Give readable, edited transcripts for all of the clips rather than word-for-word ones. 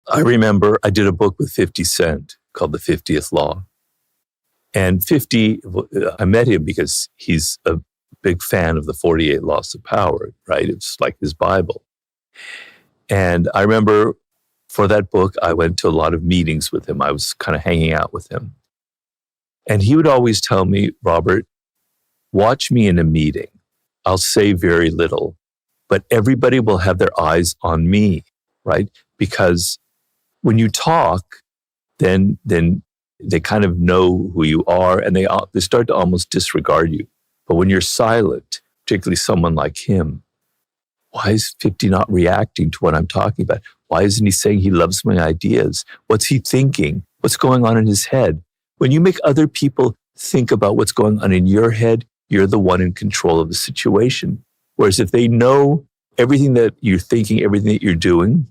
I remember I did a book with 50 Cent called The 50th Law. And 50, I met him because he's a big fan of the 48 Laws of Power, right? It's like his Bible. And I remember for that book, I went to a lot of meetings with him. I was kind of hanging out with him. And he would always tell me, Robert, watch me in a meeting. I'll say very little, but everybody will have their eyes on me, right? Because when you talk, then they kind of know who you are and they start to almost disregard you. But when you're silent, particularly someone like him, why is 50 not reacting to what I'm talking about? Why isn't he saying he loves my ideas? What's he thinking? What's going on in his head? When you make other people think about what's going on in your head, you're the one in control of the situation. Whereas if they know everything that you're thinking, everything that you're doing,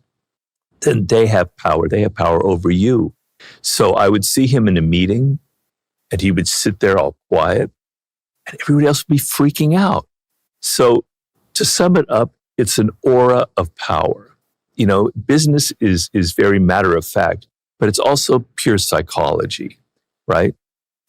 then they have power. They have power over you. So I would see him in a meeting and he would sit there all quiet and everybody else would be freaking out. So to sum it up, it's an aura of power. You know, business is very matter of fact, but it's also pure psychology, right?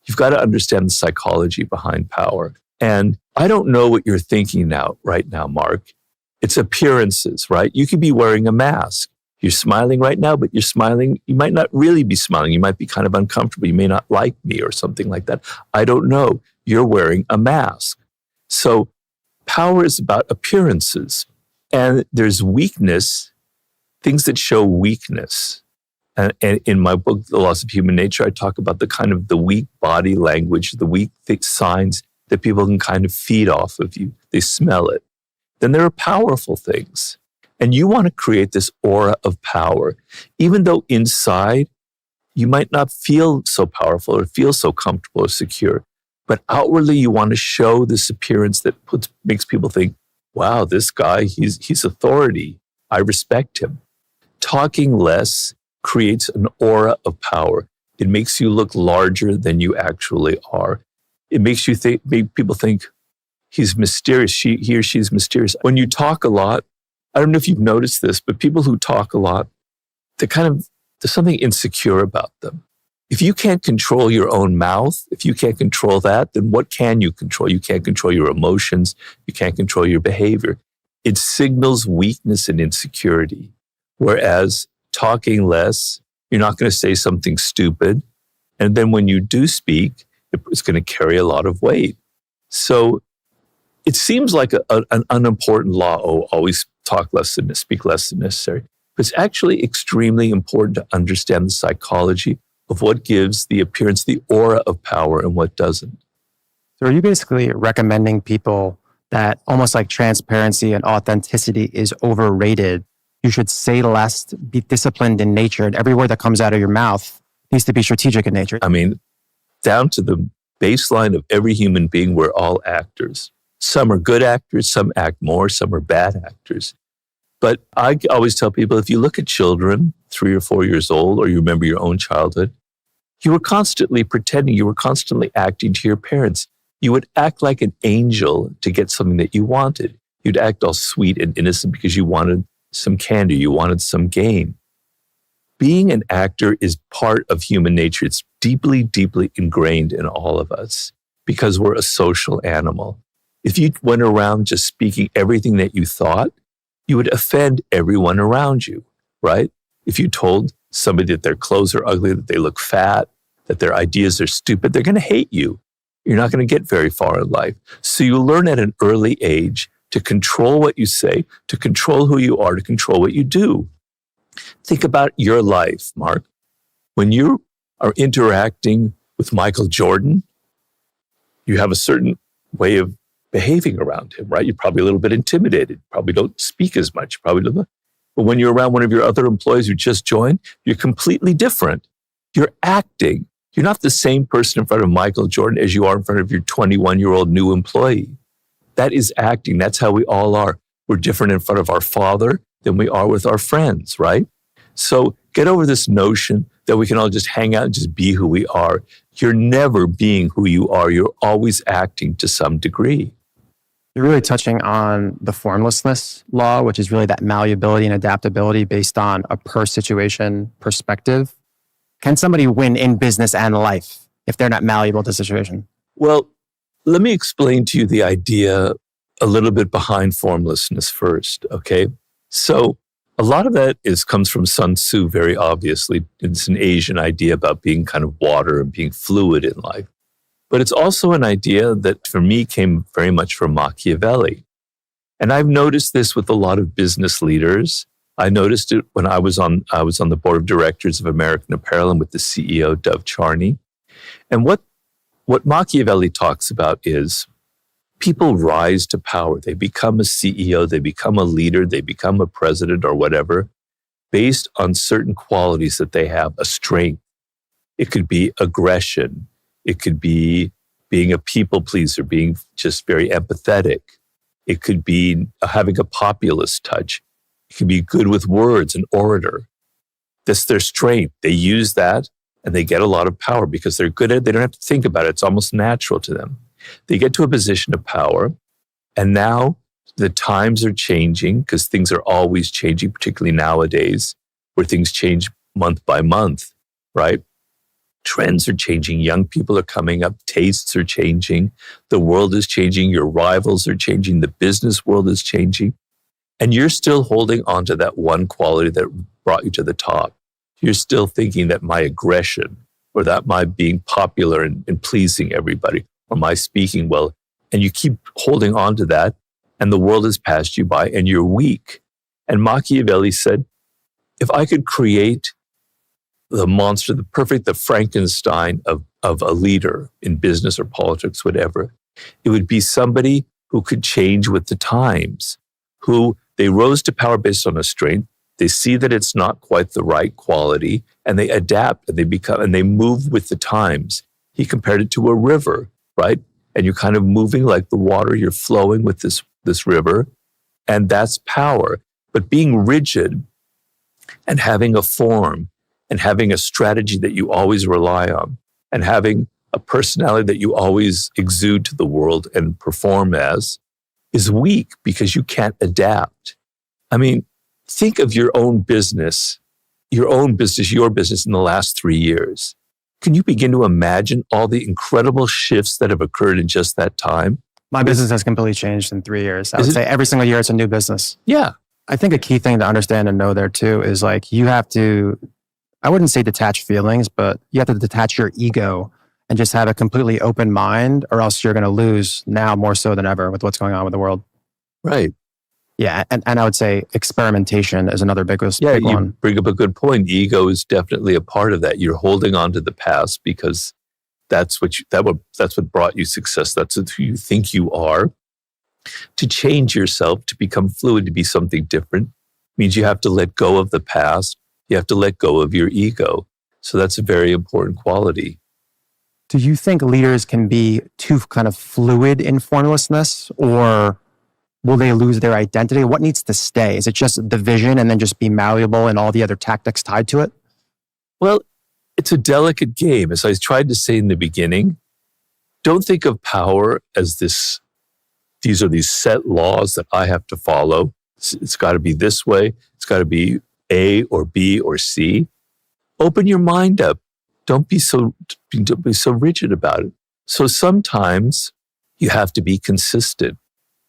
You've got to understand the psychology behind power. And I don't know what you're thinking right now, Mark. It's appearances, right? You could be wearing a mask. You're smiling right now, but you're smiling. You might not really be smiling. You might be kind of uncomfortable. You may not like me or something like that. I don't know. You're wearing a mask. So power is about appearances. And there's weakness, things that show weakness. And in my book, The Laws of Human Nature, I talk about the kind of the weak body language, the weak signs that people can kind of feed off of you. They smell it. Then there are powerful things. And you want to create this aura of power, even though inside you might not feel so powerful or feel so comfortable or secure. But outwardly, you want to show this appearance that makes people think, wow, this guy, he's authority. I respect him. Talking less creates an aura of power. It makes you look larger than you actually are. It makes make people think he's mysterious. He or she's mysterious. When you talk a lot, I don't know if you've noticed this, but people who talk a lot, there's something insecure about them. If you can't control your own mouth, if you can't control that, then what can you control? You can't control your emotions. You can't control your behavior. It signals weakness and insecurity. Whereas talking less, you're not going to say something stupid. And then when you do speak, it's going to carry a lot of weight. So it seems like an unimportant law. Oh, always talk less than speak less than necessary. But it's actually extremely important to understand the psychology of what gives the appearance, the aura of power, and what doesn't. So are you basically recommending people that almost like transparency and authenticity is overrated? You should say less, be disciplined in nature, and every word that comes out of your mouth needs to be strategic in nature. I mean, down to the baseline of every human being, we're all actors. Some are good actors, some act more, some are bad actors. But I always tell people, if you look at children, 3 or 4 years old, or you remember your own childhood, you were constantly pretending, you were constantly acting to your parents. You would act like an angel to get something that you wanted. You'd act all sweet and innocent because you wanted some candy, you wanted some gain. Being an actor is part of human nature. It's deeply, deeply ingrained in all of us because we're a social animal. If you went around just speaking everything that you thought, you would offend everyone around you, right? If you told somebody that their clothes are ugly, that they look fat, that their ideas are stupid, they're going to hate you. You're not going to get very far in life. So you learn at an early age to control what you say, to control who you are, to control what you do. Think about your life, Mark. When you are interacting with Michael Jordan, you have a certain way of behaving around him, right? You're probably a little bit intimidated, probably don't speak as much, probably don't. But when you're around one of your other employees who just joined, you're completely different. You're acting. You're not the same person in front of Michael Jordan as you are in front of your 21-year-old new employee. That is acting. That's how we all are. We're different in front of our father than we are with our friends, right? So get over this notion that we can all just hang out and just be who we are. You're never being who you are. You're always acting to some degree. You're really touching on the formlessness law, which is really that malleability and adaptability based on a per situation perspective. Can somebody win in business and life if they're not malleable to the situation? Well, let me explain to you the idea a little bit behind formlessness first, okay? So a lot of that comes from Sun Tzu, very obviously. It's an Asian idea about being kind of water and being fluid in life. But it's also an idea that for me came very much from Machiavelli. And I've noticed this with a lot of business leaders. I noticed it when I was on the board of directors of American Apparel and with the CEO, Dov Charney. And what Machiavelli talks about is people rise to power. They become a CEO, they become a leader, they become a president or whatever, based on certain qualities that they have, a strength. It could be aggression. It could be being a people pleaser, being just very empathetic. It could be having a populist touch. It could be good with words, an orator. That's their strength. They use that and they get a lot of power because they're good at it. They don't have to think about it. It's almost natural to them. They get to a position of power, and now the times are changing because things are always changing, particularly nowadays, where things change month by month, right? Trends are changing. Young people are coming up. Tastes are changing. The world is changing. Your rivals are changing. The business world is changing. And you're still holding on to that one quality that brought you to the top. You're still thinking that my aggression or that my being popular and pleasing everybody or my speaking well, and you keep holding on to that, and the world has passed you by and you're weak. And Machiavelli said, if I could create the monster, the Frankenstein of a leader in business or politics, whatever, it would be somebody who could change with the times, who they rose to power based on a strength. They see that it's not quite the right quality and they adapt and they move with the times. He compared it to a river, right? And you're kind of moving like the water, you're flowing with this river, and that's power. But being rigid and having a form and having a strategy that you always rely on and having a personality that you always exude to the world and perform as is weak because you can't adapt. I mean, think of your business in the last 3 years. Can you begin to imagine all the incredible shifts that have occurred in just that time? My business has completely changed in 3 years. I would say every single year it's a new business. Yeah. I think a key thing to understand and know there too is like you have to, I wouldn't say detach feelings, but you have to detach your ego and just have a completely open mind, or else you're going to lose now more so than ever with what's going on with the world. Right. Yeah. And I would say experimentation is another big one. You bring up a good point. Ego is definitely a part of that. You're holding on to the past because that's what brought you success. That's who you think you are. To change yourself, to become fluid, to be something different, means you have to let go of the past. You have to let go of your ego. So that's a very important quality. Do you think leaders can be too kind of fluid in formlessness, or will they lose their identity? What needs to stay? Is it just the vision and then just be malleable and all the other tactics tied to it? Well, it's a delicate game. As I tried to say in the beginning, don't think of power as these are these set laws that I have to follow. It's got to be this way. It's got to be A or B or C. Open your mind up. Don't be so rigid about it. So sometimes you have to be consistent,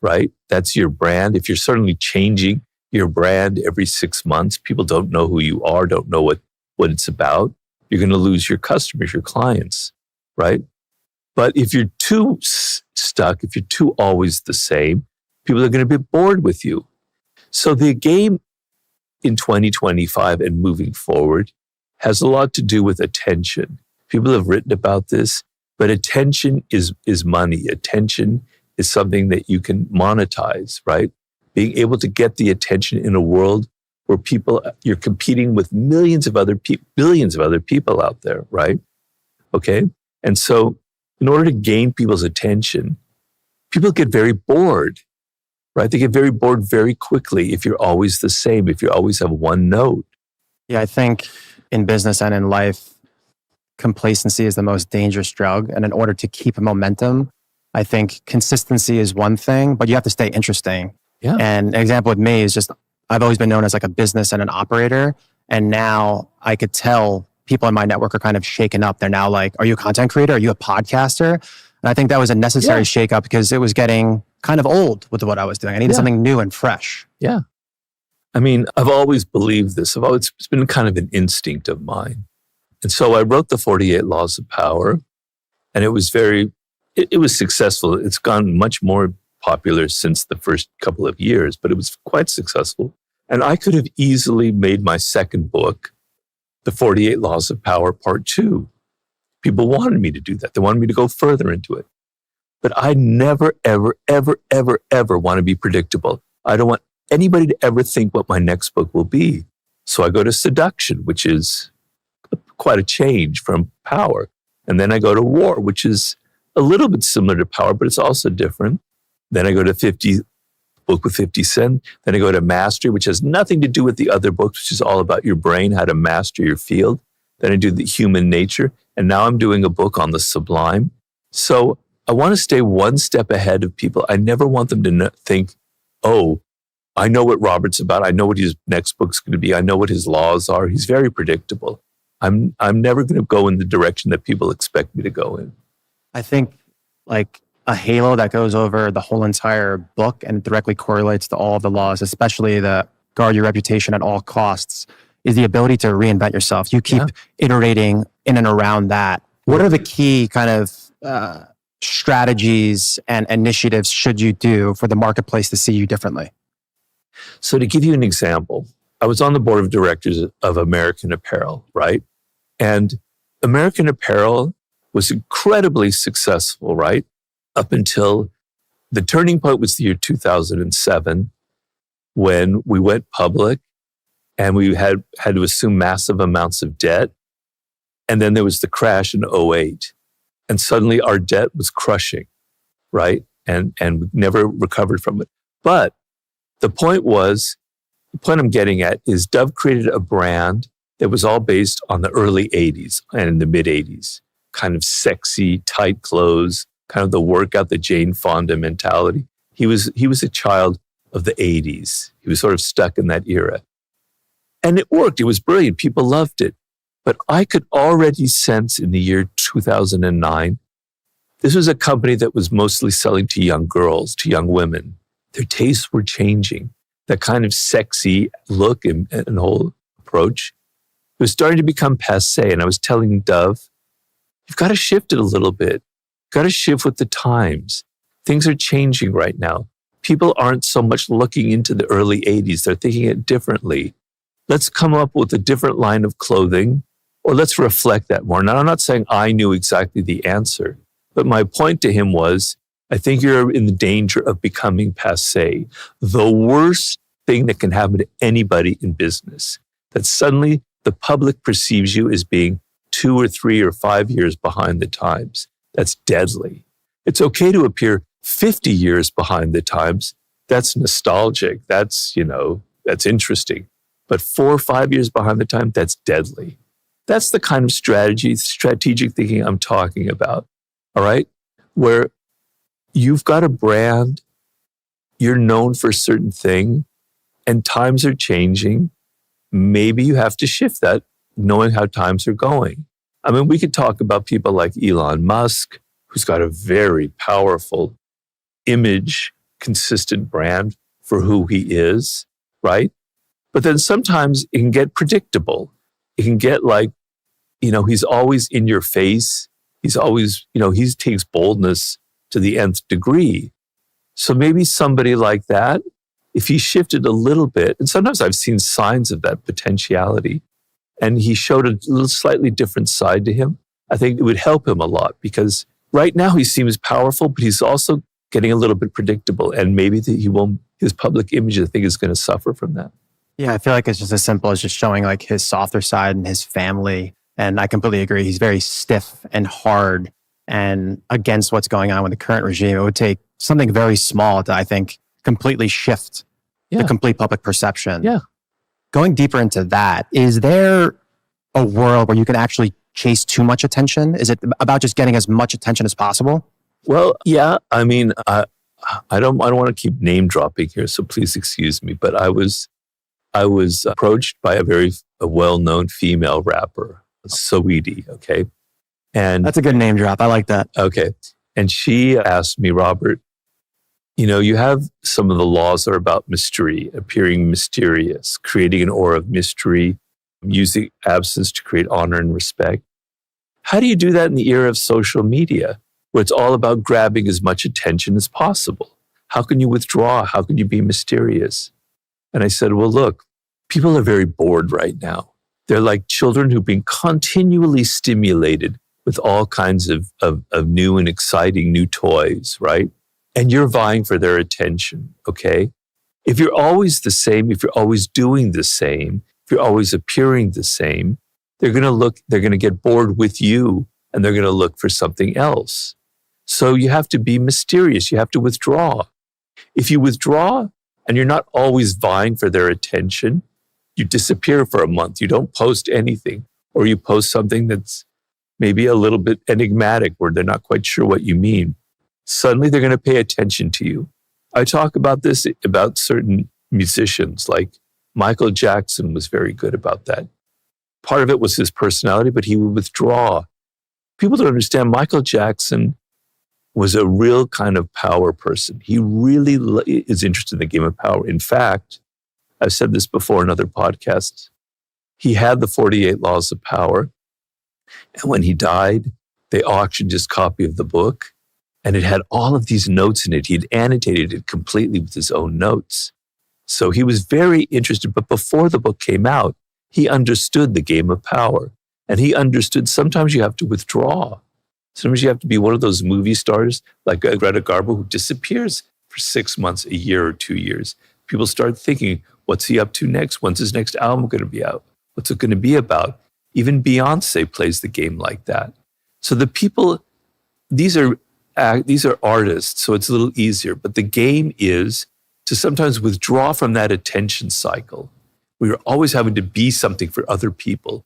right? That's your brand. If you're suddenly changing your brand every 6 months, people don't know who you are, don't know what it's about. You're going to lose your customers, your clients, right? But if you're too stuck, if you're too always the same, people are going to be bored with you. So the game in 2025 and moving forward has a lot to do with attention. People have written about this, but attention is money. Attention is something that you can monetize, right? Being able to get the attention in a world where you're competing with billions of other people out there, right? Okay. And so in order to gain people's attention, people get very bored, right? They get very bored very quickly if you're always the same, if you always have one note. Yeah, I think in business and in life, complacency is the most dangerous drug. And in order to keep momentum, I think consistency is one thing, but you have to stay interesting. Yeah. And an example with me is just, I've always been known as like a business and an operator. And now I could tell people in my network are kind of shaken up. They're now like, are you a content creator? Are you a podcaster? And I think that was a necessary shakeup because it was getting kind of old with what I was doing. I needed something new and fresh. Yeah. I mean, I've always believed this. It's been kind of an instinct of mine. And so I wrote the 48 Laws of Power, and it was it was successful. It's gone much more popular since the first couple of years, but it was quite successful. And I could have easily made my second book, The 48 Laws of Power, Part 2. People wanted me to do that. They wanted me to go further into it. But I never, ever, ever, ever, ever want to be predictable. I don't want anybody to ever think what my next book will be. So I go to seduction, which is quite a change from power. And then I go to war, which is a little bit similar to power, but it's also different. Then I go to book with 50 Cent. Then I go to mastery, which has nothing to do with the other books, which is all about your brain, how to master your field. Then I do the human nature. And now I'm doing a book on the sublime. So I want to stay one step ahead of people. I never want them to think, oh, I know what Robert's about. I know what his next book's going to be. I know what his laws are. He's very predictable. I'm never going to go in the direction that people expect me to go in. I think like a halo that goes over the whole entire book and directly correlates to all of the laws, especially the guard your reputation at all costs, is the ability to reinvent yourself. You keep iterating in and around that. What are the key kind of strategies and initiatives should you do for the marketplace to see you differently? So to give you an example, I was on the board of directors of American Apparel, right? And American Apparel was incredibly successful, right? Up until the turning point was the year 2007, when we went public and we had to assume massive amounts of debt. And then there was the crash in 2008. And suddenly our debt was crushing, right? And we never recovered from it. But the point I'm getting at is Dove created a brand that was all based on the early 80s and the mid 80s, kind of sexy, tight clothes, kind of the workout, the Jane Fonda mentality. He was a child of the 80s. He was sort of stuck in that era. And it worked. It was brilliant. People loved it. But I could already sense in the year 2009, this was a company that was mostly selling to young girls, to young women. Their tastes were changing. That kind of sexy look and whole approach, it was starting to become passé. And I was telling Dove, you've got to shift it a little bit. You've got to shift with the times. Things are changing right now. People aren't so much looking into the early 80s. They're thinking it differently. Let's come up with a different line of clothing, or let's reflect that more. Now, I'm not saying I knew exactly the answer, but my point to him was, I think you're in the danger of becoming passé. The worst thing that can happen to anybody in business, that suddenly the public perceives you as being 2 or 3 or 5 years behind the times. That's deadly. It's okay to appear 50 years behind the times. That's nostalgic. That's interesting. But 4 or 5 years behind the time, that's deadly. That's the kind of strategic thinking I'm talking about. All right? Where you've got a brand, you're known for a certain thing, and times are changing. Maybe you have to shift that, knowing how times are going. I mean, we could talk about people like Elon Musk, who's got a very powerful image, consistent brand for who he is, right? But then sometimes it can get predictable. It can get like, he's always in your face. He's always, he takes boldness to the nth degree. So maybe somebody like that, if he shifted a little bit, and sometimes I've seen signs of that potentiality, and he showed a little slightly different side to him, I think it would help him a lot, because right now he seems powerful, but he's also getting a little bit predictable, and maybe his public image, I think, is going to suffer from that. Yeah, I feel like it's just as simple as just showing like his softer side and his family. And I completely agree. He's very stiff and hard and against what's going on with the current regime. It would take something very small to, I think, completely shift the complete public perception. Yeah. Going deeper into that, is there a world where you can actually chase too much attention? Is it about just getting as much attention as possible? Well, yeah. I mean, I don't want to keep name dropping here, so please excuse me. But I was approached by a well-known female rapper, Saweetie. Okay, and That's a good name drop. I like that. okay, and she asked me, Robert, you have some of the laws that are about mystery, appearing mysterious, creating an aura of mystery, using absence to create honor and respect. How do you do that in the era of social media, where it's all about grabbing as much attention as possible? How can you withdraw? How can you be mysterious? And I said, well, look, people are very bored right now. They're like children who've been continually stimulated with all kinds of new and exciting new toys, right? And you're vying for their attention, okay? If you're always the same, if you're always doing the same, if you're always appearing the same, they're going to get bored with you and they're going to look for something else. So you have to be mysterious. You have to withdraw. If you withdraw and you're not always vying for their attention, you disappear for a month. You don't post anything, or you post something that's maybe a little bit enigmatic where they're not quite sure what you mean. Suddenly they're going to pay attention to you. I talk about this about certain musicians, like Michael Jackson was very good about that. Part of it was his personality, but he would withdraw. People don't understand Michael Jackson was a real kind of power person. He really is interested in the game of power. In fact, I've said this before in other podcasts, he had the 48 Laws of Power. And when he died, they auctioned his copy of the book. And it had all of these notes in it. He'd annotated it completely with his own notes. So he was very interested. But before the book came out, he understood the game of power. And he understood sometimes you have to withdraw. Sometimes you have to be one of those movie stars like Greta Garbo who disappears for 6 months, a year, or 2 years. People start thinking, what's he up to next? When's his next album going to be out? What's it going to be about? Even Beyonce plays the game like that. So the people, these are artists, so it's a little easier. But the game is to sometimes withdraw from that attention cycle. We are always having to be something for other people.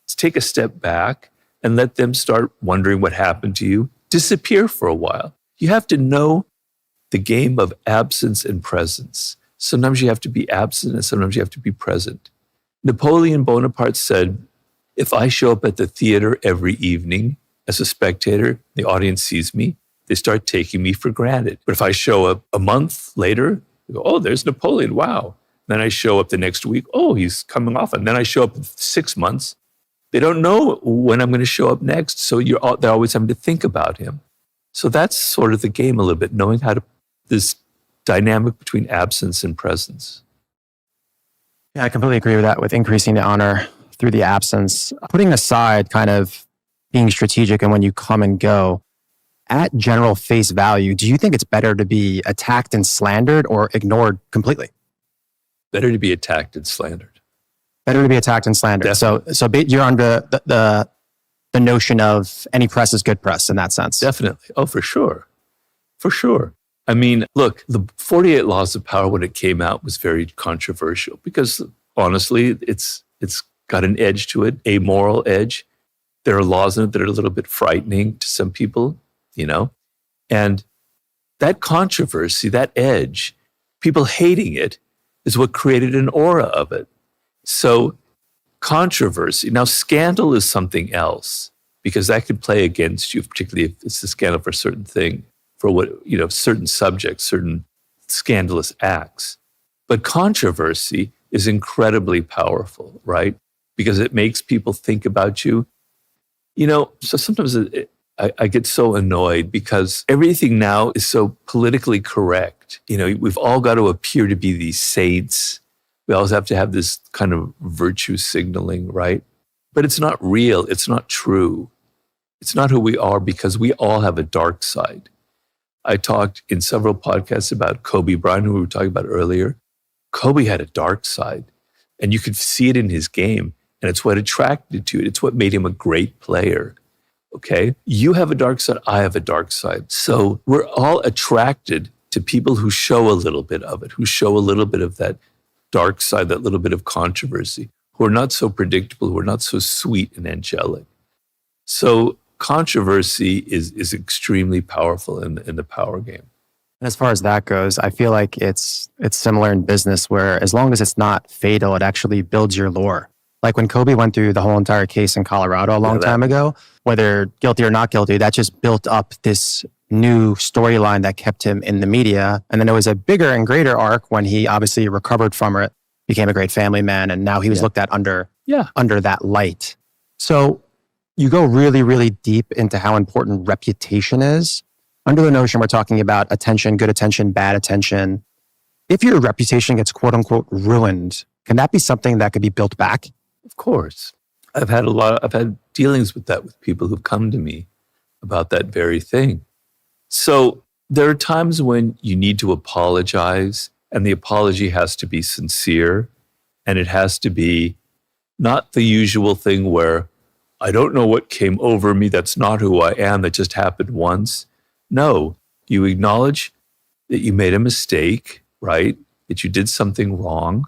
Let's take a step back and let them start wondering what happened to you. Disappear for a while. You have to know the game of absence and presence. Sometimes you have to be absent and sometimes you have to be present. Napoleon Bonaparte said, if I show up at the theater every evening as a spectator, the audience sees me, they start taking me for granted. But if I show up a month later, they go, oh, there's Napoleon, wow. Then I show up the next week, oh, he's coming off. And then I show up in 6 months. They don't know when I'm going to show up next. So they're always having to think about him. So that's sort of the game a little bit, knowing how to, this dynamic between absence and presence. Yeah, I completely agree with that, with increasing the honor through the absence. Putting aside kind of being strategic and when you come and go, at general face value, do you think it's better to be attacked and slandered or ignored completely? Better to be attacked and slandered. Better to be attacked and slandered. Definitely. So you're under the notion of any press is good press in that sense. Definitely. Oh, for sure. For sure. I mean, look, the 48 Laws of Power, when it came out, was very controversial because honestly, it's got an edge to it, a moral edge. There are laws in it that are a little bit frightening to some people, and that controversy, that edge, people hating it is what created an aura of it. So controversy, now scandal is something else because that could play against you, particularly if it's a scandal for a certain thing, for what, certain subjects, certain scandalous acts. But controversy is incredibly powerful, right? Because it makes people think about you. So sometimes I get so annoyed because everything now is so politically correct. We've all got to appear to be these saints. We always have to have this kind of virtue signaling, right? But it's not real. It's not true. It's not who we are because we all have a dark side. I talked in several podcasts about Kobe Bryant, who we were talking about earlier. Kobe had a dark side, and you could see it in his game, and it's what attracted to it. It's what made him a great player, okay? You have a dark side, I have a dark side. So we're all attracted to people who show a little bit of it, who show a little bit of that dark side, that little bit of controversy, who are not so predictable, who are not so sweet and angelic. So controversy is extremely powerful in the power game. And as far as that goes, I feel like it's similar in business where as long as it's not fatal, it actually builds your lore. Like when Kobe went through the whole entire case in Colorado a long time ago, whether guilty or not guilty, that just built up this new storyline that kept him in the media. And then there was a bigger and greater arc when he obviously recovered from it, became a great family man, and now he was looked at under that light. So you go really, really deep into how important reputation is. Under the notion we're talking about attention, good attention, bad attention. If your reputation gets quote unquote ruined, can that be something that could be built back? Of course. I've had dealings with that with people who've come to me about that very thing. So there are times when you need to apologize, and the apology has to be sincere, and it has to be not the usual thing where I don't know what came over me, that's not who I am, that just happened once. No, you acknowledge that you made a mistake, right? That you did something wrong,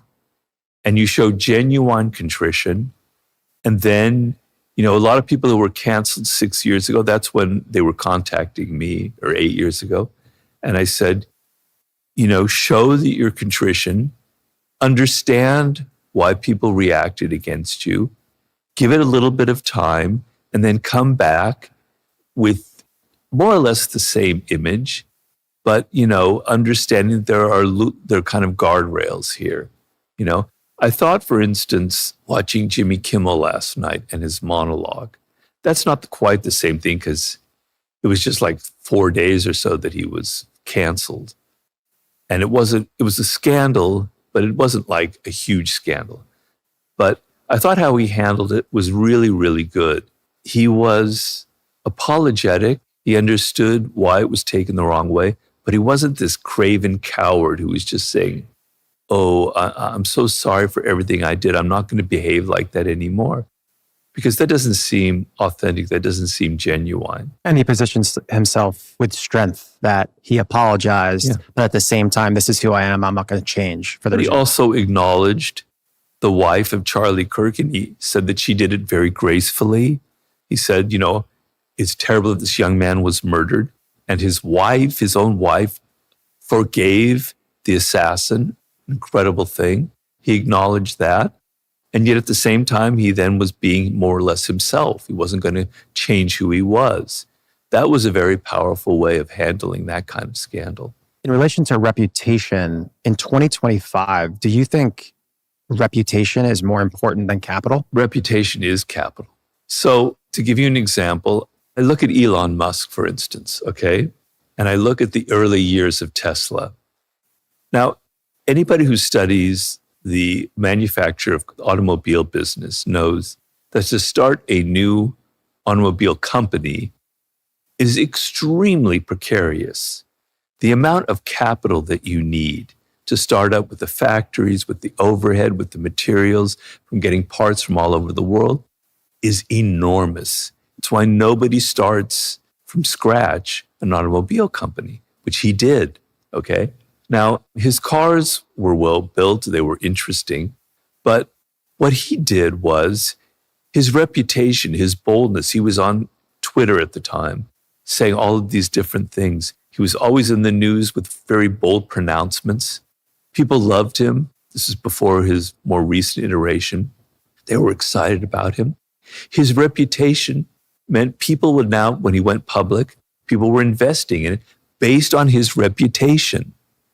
and you show genuine contrition. And then, a lot of people who were canceled 6 years ago, that's when they were contacting me, or 8 years ago. And I said, show that you're contrition, understand why people reacted against you, give it a little bit of time, and then come back with more or less the same image, but, understanding there are kind of guardrails here. I thought, for instance, watching Jimmy Kimmel last night and his monologue, that's not quite the same thing because it was just like 4 days or so that he was canceled. And it was a scandal, but it wasn't like a huge scandal. But I thought how he handled it was really, really good. He was apologetic. He understood why it was taken the wrong way, but he wasn't this craven coward who was just saying, oh, I'm so sorry for everything I did. I'm not going to behave like that anymore. Because that doesn't seem authentic. That doesn't seem genuine. And he positions himself with strength that he apologized, but at the same time, this is who I am. I'm not going to change for the But he also acknowledged the wife of Charlie Kirk, and he said that she did it very gracefully. He said, it's terrible that this young man was murdered. And his own wife, forgave the assassin. Incredible thing. He acknowledged that. And yet at the same time, he then was being more or less himself. He wasn't going to change who he was. That was a very powerful way of handling that kind of scandal. In relation to reputation, in 2025, do you think reputation is more important than capital? Reputation is capital. So to give you an example, I look at Elon Musk, for instance, okay? And I look at the early years of Tesla. Now, anybody who studies the manufacture of automobile business knows that to start a new automobile company is extremely precarious. The amount of capital that you need to start up with the factories, with the overhead, with the materials, from getting parts from all over the world is enormous. It's why nobody starts from scratch an automobile company, which he did, okay? Now, his cars were well built, they were interesting, but what he did was his reputation, his boldness, he was on Twitter at the time saying all of these different things. He was always in the news with very bold pronouncements. People loved him. This is before his more recent iteration. They were excited about him. His reputation meant people would now, when he went public, people were investing in it based on his reputation.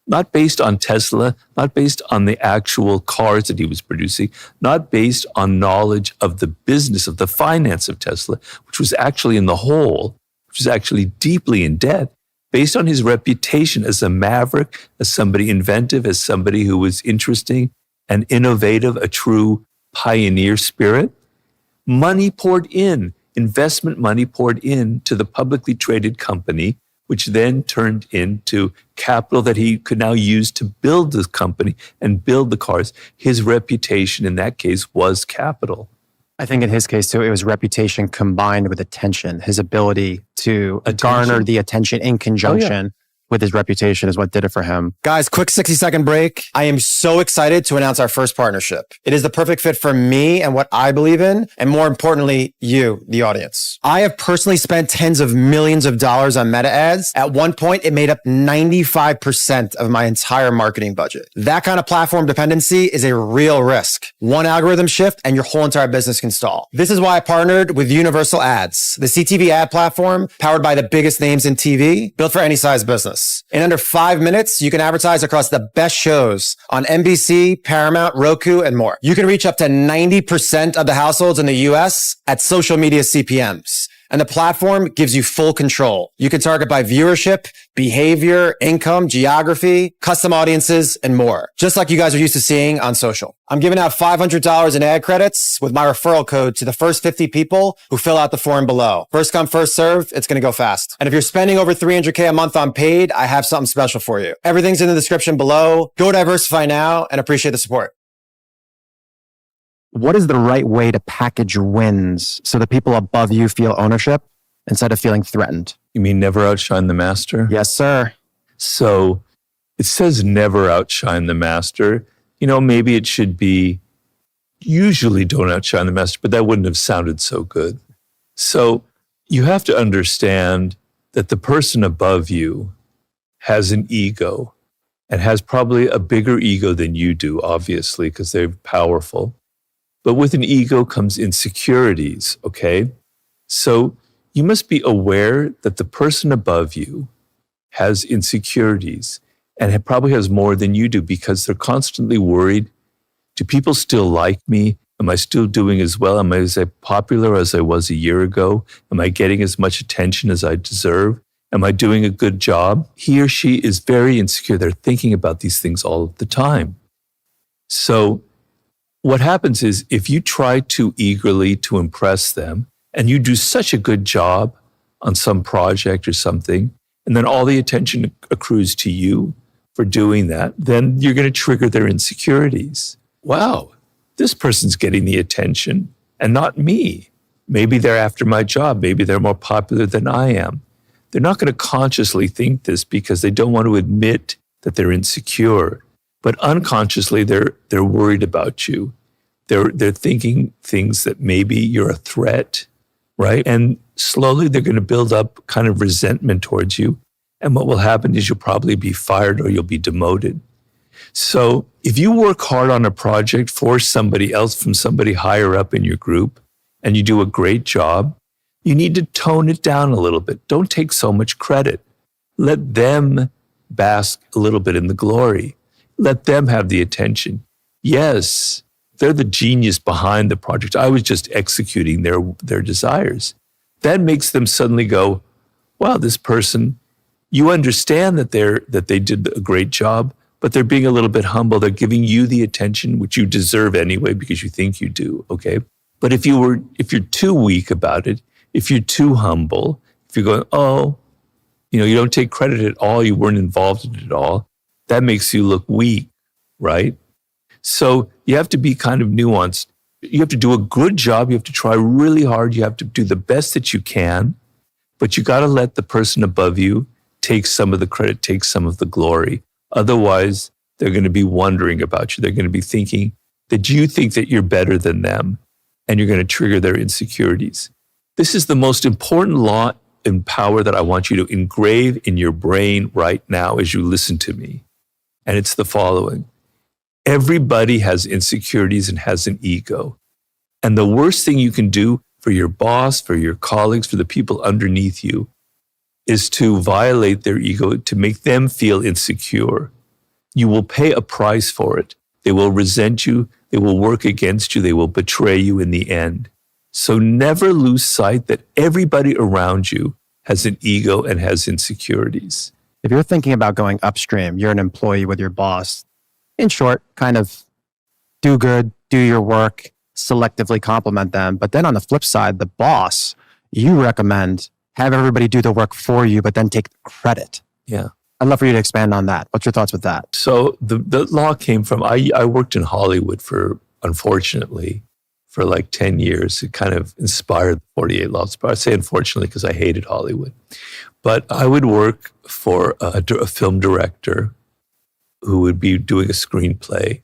Not based on Tesla, not based on the actual cars that he was producing, not based on knowledge of the business, of the finance of Tesla, which was actually in the hole, which was actually deeply in debt, based on his reputation as a maverick, as somebody inventive, as somebody who was interesting and innovative, a true pioneer spirit. Money poured in, investment money poured in to the publicly traded company, which then turned into capital that he could now use to build this company and build the cars. His reputation in that case was capital. I think in his case too, it was reputation combined with attention, his ability to garner the attention in conjunction with his reputation is what did it for him. Guys, quick 60-second break. I am so excited to announce our first partnership. It is the perfect fit for me and what I believe in, and more importantly, you, the audience. I have personally spent tens of millions of dollars on meta ads. At one point, it made up 95% of my entire marketing budget. That kind of platform dependency is a real risk. One algorithm shift and your whole entire business can stall. This is why I partnered with Universal Ads, the CTV ad platform powered by the biggest names in TV, built for any size business. In under 5 minutes, you can advertise across the best shows on NBC, Paramount, Roku, and more. You can reach up to 90% of the households in the US at social media CPMs. And the platform gives you full control. You can target by viewership, behavior, income, geography, custom audiences, and more. Just like you guys are used to seeing on social. I'm giving out $500 in ad credits with my referral code to the first 50 people who fill out the form below. First come, first serve. It's going to go fast. And if you're spending over $300K a month on paid, I have something special for you. Everything's in the description below. Go diversify now and appreciate the support. What is the right way to package wins so the people above you feel ownership instead of feeling threatened? You mean never outshine the master? Yes, sir. So it says never outshine the master. Maybe it should be usually don't outshine the master, but that wouldn't have sounded so good. So you have to understand that the person above you has an ego and has probably a bigger ego than you do, obviously, because they're powerful. But with an ego comes insecurities, okay? So you must be aware that the person above you has insecurities and probably has more than you do because they're constantly worried. Do people still like me? Am I still doing as well? Am I as popular as I was a year ago? Am I getting as much attention as I deserve? Am I doing a good job? He or she is very insecure. They're thinking about these things all the time. So what happens is if you try too eagerly to impress them and you do such a good job on some project or something, and then all the attention accrues to you for doing that, then you're going to trigger their insecurities. Wow, this person's getting the attention and not me. Maybe they're after my job. Maybe they're more popular than I am. They're not going to consciously think this because they don't want to admit that they're insecure. But unconsciously, they're worried about you. They're thinking things that maybe you're a threat, right? And slowly they're going to build up kind of resentment towards you. And what will happen is you'll probably be fired or you'll be demoted. So if you work hard on a project for somebody else from somebody higher up in your group and you do a great job, you need to tone it down a little bit. Don't take so much credit. Let them bask a little bit in the glory. Let them have the attention. Yes, they're the genius behind the project. I was just executing their desires. That makes them suddenly go, wow, this person, you understand that they did a great job, but they're being a little bit humble. They're giving you the attention, which you deserve anyway, because you think you do, okay? But if you're too weak about it, if you're too humble, if you're going, oh, you don't take credit at all, you weren't involved in it at all, that makes you look weak, right? So you have to be kind of nuanced. You have to do a good job. You have to try really hard. You have to do the best that you can, but you got to let the person above you take some of the credit, take some of the glory. Otherwise, they're going to be wondering about you. They're going to be thinking that you think that you're better than them, and you're going to trigger their insecurities. This is the most important law and power that I want you to engrave in your brain right now as you listen to me. And it's the following. Everybody has insecurities and has an ego. And the worst thing you can do for your boss, for your colleagues, for the people underneath you, is to violate their ego, to make them feel insecure. You will pay a price for it. They will resent you. They will work against you. They will betray you in the end. So never lose sight that everybody around you has an ego and has insecurities. If you're thinking about going upstream, you're an employee with your boss. In short, kind of do good, do your work, selectively compliment them. But then on the flip side, the boss, you recommend have everybody do the work for you, but then take credit. Yeah. I'd love for you to expand on that. What's your thoughts with that? So the law came from, I worked in Hollywood unfortunately, for like 10 years. It kind of inspired the 48 Laws of Power. I say unfortunately because I hated Hollywood. But I would work for a film director who would be doing a screenplay,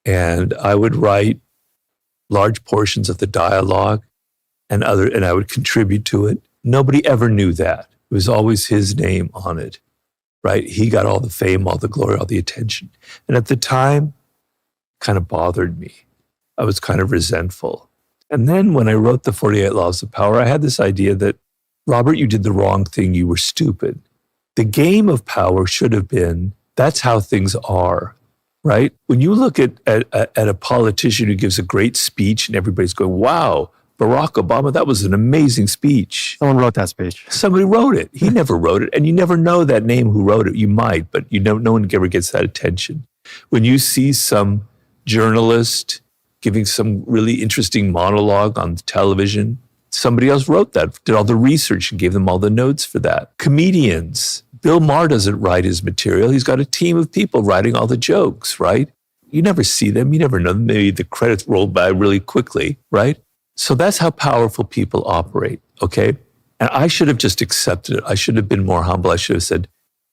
and I would write large portions of the dialogue and I would contribute to it. Nobody ever knew that. It was always his name on it, right? He got all the fame, all the glory, all the attention. And at the time, it kind of bothered me. I was kind of resentful. And then when I wrote the 48 Laws of Power, I had this idea that, Robert, you did the wrong thing. You were stupid. The game of power should have been, that's how things are, right? When you look at a politician who gives a great speech and everybody's going, wow, Barack Obama, that was an amazing speech. Someone wrote that speech. Somebody wrote it. He never wrote it. And you never know that name who wrote it. You might, but no one ever gets that attention. When you see some journalist giving some really interesting monologue on television, somebody else wrote that, did all the research and gave them all the notes for that. Comedians. Bill Maher doesn't write his material. He's got a team of people writing all the jokes, right? You never see them. You never know them. Maybe the credits roll by really quickly, right? So that's how powerful people operate, okay? And I should have just accepted it. I should have been more humble. I should have said,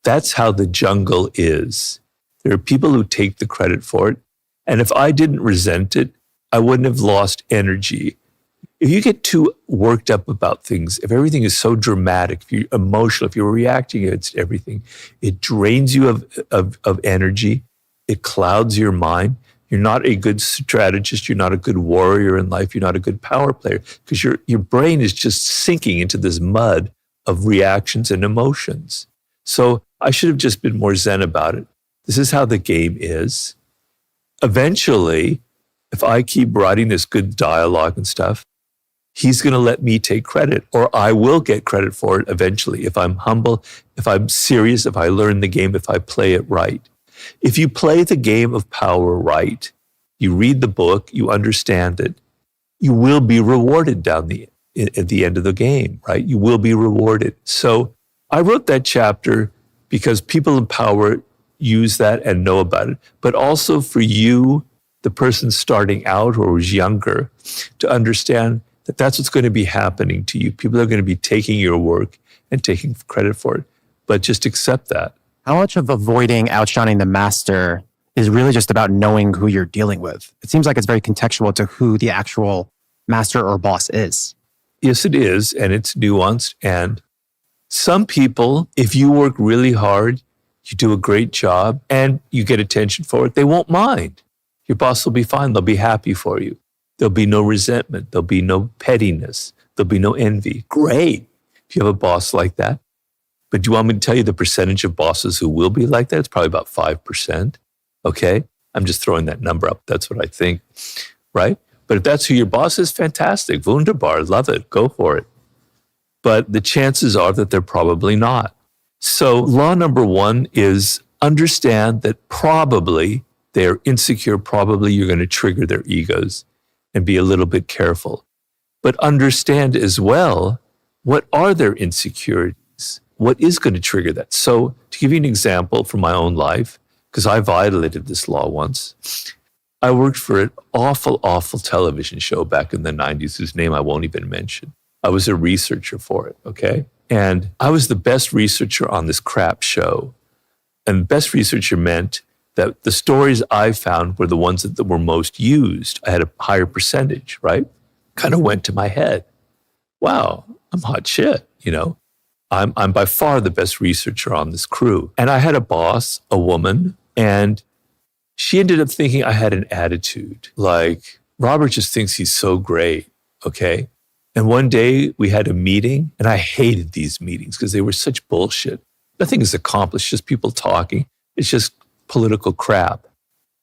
that's how the jungle is. There are people who take the credit for it. And if I didn't resent it, I wouldn't have lost energy. If you get too worked up about things, if everything is so dramatic, if you're emotional, if you're reacting against everything, it drains you of energy. It clouds your mind. You're not a good strategist. You're not a good warrior in life. You're not a good power player because your brain is just sinking into this mud of reactions and emotions. So I should have just been more zen about it. This is how the game is. Eventually, if I keep writing this good dialogue and stuff, he's going to let me take credit, or I will get credit for it eventually. If I'm humble, if I'm serious, if I learn the game, if I play it right. If you play the game of power right, you read the book, you understand it, you will be rewarded at the end of the game, right? You will be rewarded. So I wrote that chapter because people in power use that and know about it, but also for you, the person starting out or who's younger, to understand that that's what's going to be happening to you. People are going to be taking your work and taking credit for it, but just accept that. How much of avoiding outshining the master is really just about knowing who you're dealing with? It seems like it's very contextual to who the actual master or boss is. Yes, it is. And it's nuanced. And some people, if you work really hard, you do a great job and you get attention for it, they won't mind. Your boss will be fine. They'll be happy for you. There'll be no resentment. There'll be no pettiness. There'll be no envy. Great. If you have a boss like that. But do you want me to tell you the percentage of bosses who will be like that? It's probably about 5%. Okay? I'm just throwing that number up. That's what I think, right? But if that's who your boss is, fantastic. Wunderbar. Love it. Go for it. But the chances are that they're probably not. So law number one is understand that probably they're insecure. Probably you're going to trigger their egos and be a little bit careful. But understand as well, what are their insecurities? What is going to trigger that? So to give you an example from my own life, because I violated this law once, I worked for an awful, awful television show back in the 90s, whose name I won't even mention. I was a researcher for it, okay? And I was the best researcher on this crap show. And best researcher meant that the stories I found were the ones that were most used. I had a higher percentage, right? Kind of went to my head. Wow, I'm hot shit, you know? I'm by far the best researcher on this crew. And I had a boss, a woman, and she ended up thinking I had an attitude. Like, Robert just thinks he's so great, okay? And one day we had a meeting, and I hated these meetings because they were such bullshit. Nothing is accomplished, just people talking. It's just political crap.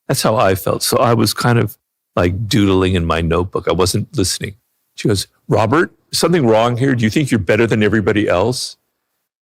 That's how I felt. So I was kind of like doodling in my notebook. I wasn't listening. She goes, Robert, is something wrong here? Do you think you're better than everybody else?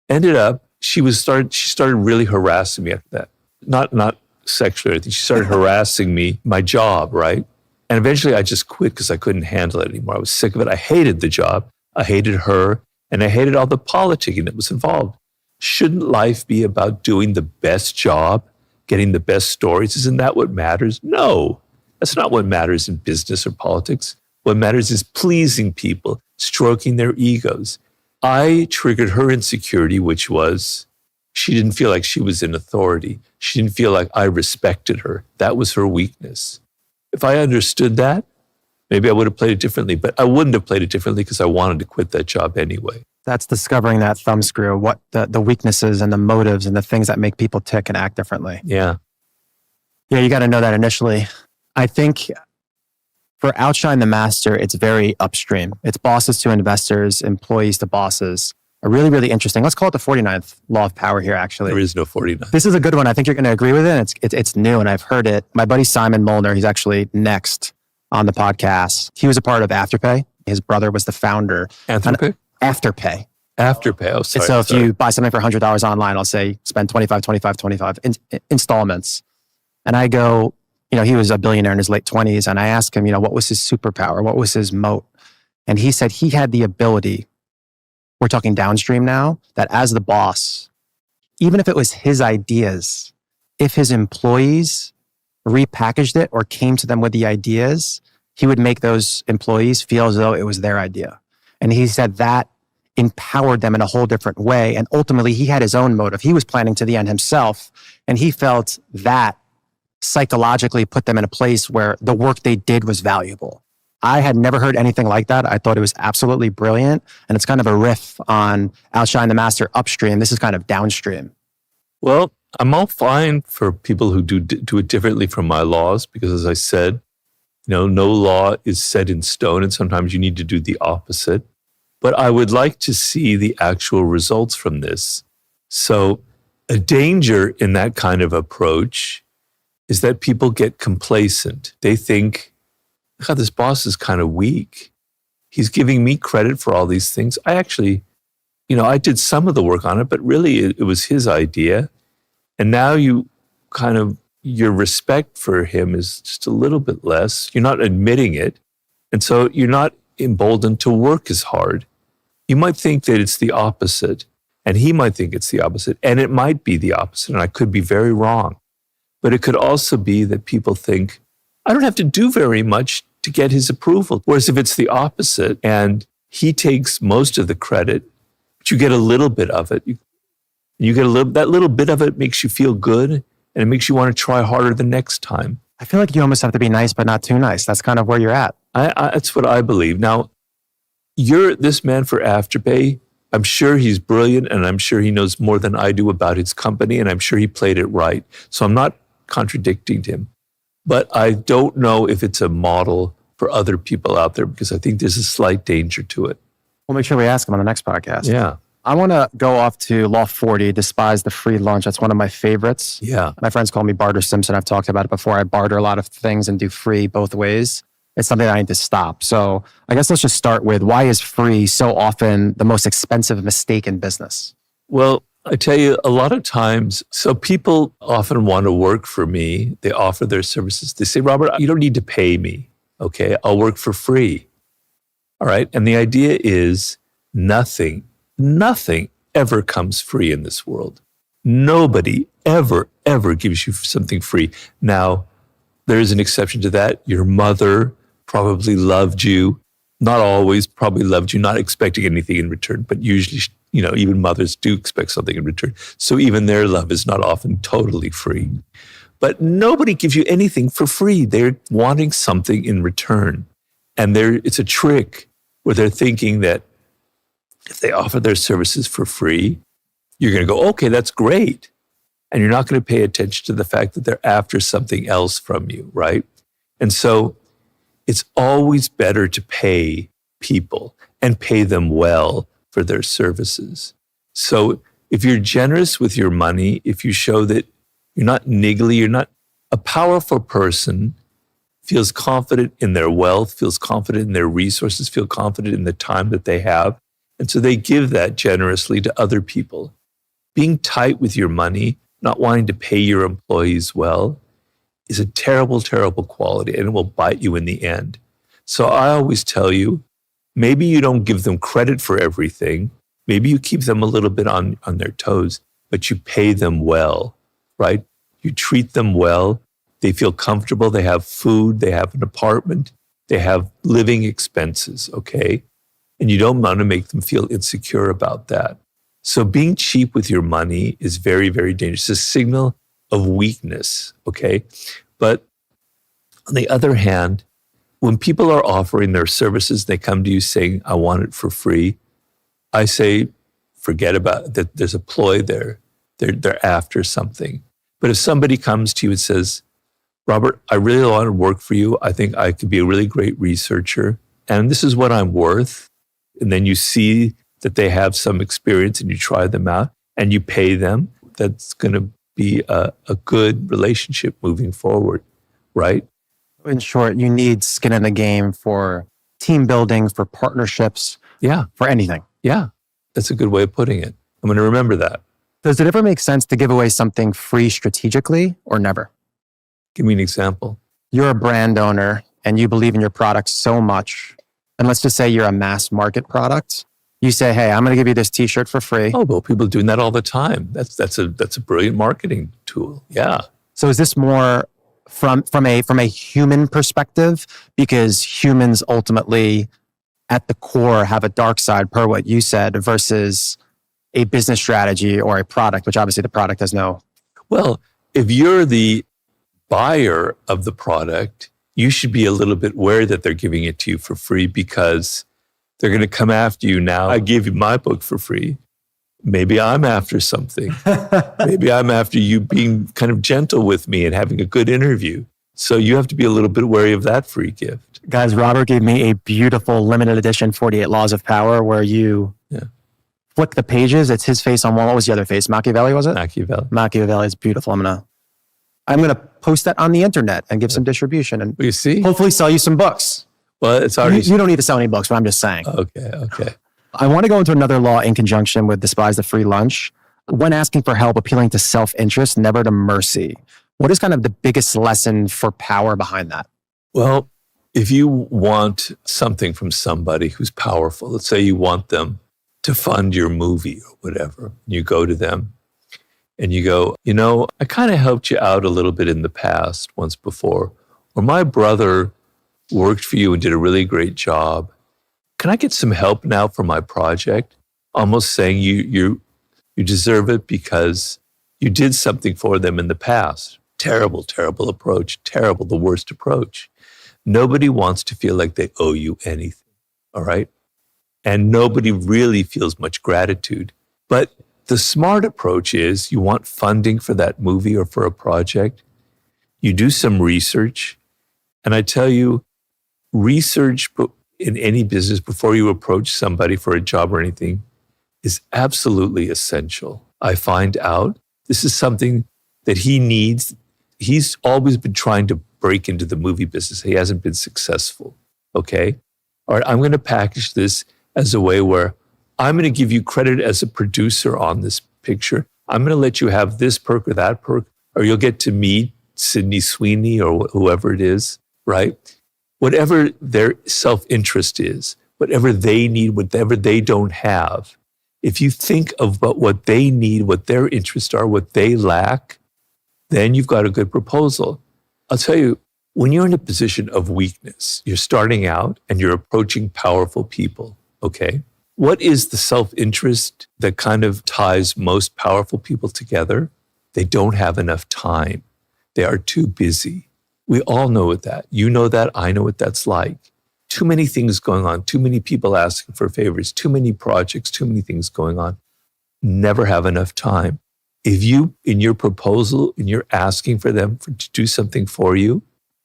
Ended up, she started really harassing me after that. Not sexually or anything. She started harassing me, my job, right? And eventually I just quit because I couldn't handle it anymore. I was sick of it. I hated the job. I hated her. And I hated all the politicking that was involved. Shouldn't life be about doing the best job, getting the best stories? Isn't that what matters? No, that's not what matters in business or politics. What matters is pleasing people, stroking their egos. I triggered her insecurity, which was she didn't feel like she was in authority. She didn't feel like I respected her. That was her weakness. If I understood that, maybe I would have played it differently, but I wouldn't have played it differently because I wanted to quit that job anyway. That's discovering that thumbscrew, what the weaknesses and the motives and the things that make people tick and act differently. Yeah. Yeah, you got to know that initially. I think for Outshine the Master, it's very upstream. It's bosses to investors, employees to bosses. A really, really interesting. Let's call it the 49th law of power here, actually. There is no 49. This is a good one. I think you're going to agree with it. It's new, and I've heard it. My buddy Simon Molnar, he's actually next on the podcast. He was a part of Afterpay. His brother was the founder. Afterpay? Afterpay. Afterpay. Oh, sorry. So if you buy something for $100 online, I'll say spend 25 installments. And I go, he was a billionaire in his late 20s. And I asked him, what was his superpower? What was his moat? And he said he had the ability, we're talking downstream now, that as the boss, even if it was his ideas, if his employees repackaged it or came to them with the ideas, he would make those employees feel as though it was their idea. And he said that empowered them in a whole different way. And ultimately, he had his own motive. He was planning to the end himself. And he felt that psychologically put them in a place where the work they did was valuable. I had never heard anything like that. I thought it was absolutely brilliant. And it's kind of a riff on Outshine the Master upstream. This is kind of downstream. Well, I'm all fine for people who do it differently from my laws, because as I said, no law is set in stone, and sometimes you need to do the opposite. But I would like to see the actual results from this. So a danger in that kind of approach is that people get complacent. They think, God, this boss is kind of weak. He's giving me credit for all these things. I actually, I did some of the work on it, but really it was his idea. And now your respect for him is just a little bit less. You're not admitting it. And so you're not emboldened to work as hard. You might think that it's the opposite, and he might think it's the opposite, and it might be the opposite, and I could be very wrong. But it could also be that people think, I don't have to do very much to get his approval. Whereas if it's the opposite, and he takes most of the credit, but you get a little bit of it, that little bit of it makes you feel good, and it makes you want to try harder the next time. I feel like you almost have to be nice, but not too nice. That's kind of where you're at. That's what I believe. Now, you're this man for Afterpay. I'm sure he's brilliant, and I'm sure he knows more than I do about his company, and I'm sure he played it right. So I'm not contradicting him. But I don't know if it's a model for other people out there, because I think there's a slight danger to it. We'll make sure we ask him on the next podcast. Yeah. I want to go off to Law 40, despise the free lunch. That's one of my favorites. Yeah. My friends call me Barter Simpson. I've talked about it before. I barter a lot of things and do free both ways. It's something that I need to stop. So I guess let's just start with, why is free so often the most expensive mistake in business? Well, I tell you, a lot of times, so people often want to work for me. They offer their services. They say, Robert, you don't need to pay me. Okay, I'll work for free. All right. And the idea is nothing ever comes free in this world. Nobody ever gives you something free. Now, there is an exception to that. Your mother probably loved you, not always probably loved you, not expecting anything in return, but usually, even mothers do expect something in return. So even their love is not often totally free. But nobody gives you anything for free. They're wanting something in return. And it's a trick where they're thinking that if they offer their services for free, you're going to go, okay, that's great. And you're not going to pay attention to the fact that they're after something else from you, right? And so it's always better to pay people and pay them well for their services. So if you're generous with your money, if you show that you're not niggly, a powerful person feels confident in their wealth, feels confident in their resources, feel confident in the time that they have. And so they give that generously to other people. Being tight with your money, not wanting to pay your employees well, is a terrible, terrible quality, and it will bite you in the end. So I always tell you, maybe you don't give them credit for everything. Maybe you keep them a little bit on their toes, but you pay them well, right? You treat them well. They feel comfortable. They have food. They have an apartment. They have living expenses, okay? And you don't want to make them feel insecure about that. So being cheap with your money is very, very dangerous. It's a signal of weakness, okay? But on the other hand, when people are offering their services, they come to you saying, I want it for free. I say, forget about that. There's a ploy there. They're after something. But if somebody comes to you and says, Robert, I really want to work for you. I think I could be a really great researcher. And this is what I'm worth. And then you see that they have some experience and you try them out and you pay them. That's going to be a good relationship moving forward, right? In short, you need skin in the game for team building, for partnerships, Yeah. for anything. Yeah. That's a good way of putting it. I'm going to remember that. Does it ever make sense to give away something free strategically or never? Give me an example. You're a brand owner and you believe in your product so much. And let's just say you're a mass market product. You say, hey, I'm going to give you this t-shirt for free. Oh, well, people are doing that all the time. That's a brilliant marketing tool. Yeah. So is this more from a human perspective? Because humans ultimately at the core have a dark side per what you said versus a business strategy or a product, which obviously the product has no. Well, if you're the buyer of the product, you should be a little bit wary that they're giving it to you for free because they're going to come after you now. I give you my book for free. Maybe I'm after something. Maybe I'm after you being kind of gentle with me and having a good interview. So you have to be a little bit wary of that free gift. Guys, Robert gave me a beautiful limited edition 48 Laws of Power where you flick the pages. It's his face on one. What was the other face? Machiavelli, was it? Machiavelli. Machiavelli is beautiful. I'm gonna post that on the internet and give some distribution and You see? hopefully sell you some books. Well, it's already... You don't need to sell any books, but I'm just saying. Okay. I want to go into another law in conjunction with despise the free lunch. When asking for help, appealing to self-interest, never to mercy. What is kind of the biggest lesson for power behind that? Well, if you want something from somebody who's powerful, let's say you want them to fund your movie or whatever, you go to them and you go, I kind of helped you out a little bit in the past once before, or my brother worked for you and did a really great job. Can I get some help now for my project? Almost saying you deserve it because you did something for them in the past. Terrible, terrible approach. Terrible, the worst approach. Nobody wants to feel like they owe you anything, all right? And nobody really feels much gratitude. But the smart approach is you want funding for that movie or for a project. You do some research. And I tell you, research in any business before you approach somebody for a job or anything is absolutely essential. I find out this is something that he needs. He's always been trying to break into the movie business. He hasn't been successful. Okay? All right, I'm going to package this as a way where I'm going to give you credit as a producer on this picture. I'm going to let you have this perk or that perk, or you'll get to meet Sydney Sweeney or whoever it is, right? Whatever their self-interest is, whatever they need, whatever they don't have, if you think of what they need, what their interests are, what they lack, then you've got a good proposal. I'll tell you, when you're in a position of weakness, you're starting out and you're approaching powerful people, okay? What is the self-interest that kind of ties most powerful people together? They don't have enough time. They are too busy. We all know that. You know that. I know what that's like. Too many things going on. Too many people asking for favors. Too many projects. Too many things going on. Never have enough time. If you, in your proposal, and you're asking for them to do something for you,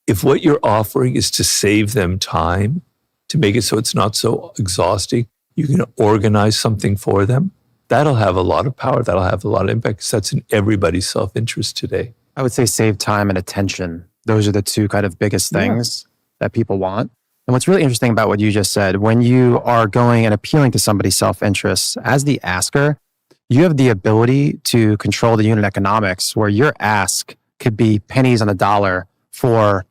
if what you're offering is to save them time, to make it so it's not so exhausting, you can organize something for them, that'll have a lot of power. That'll have a lot of impact because that's in everybody's self-interest today. I would say save time and attention. Those are the two kind of biggest things that people want. And what's really interesting about what you just said, when you are going and appealing to somebody's self-interest, as the asker, you have the ability to control the unit economics where your ask could be pennies on the dollar for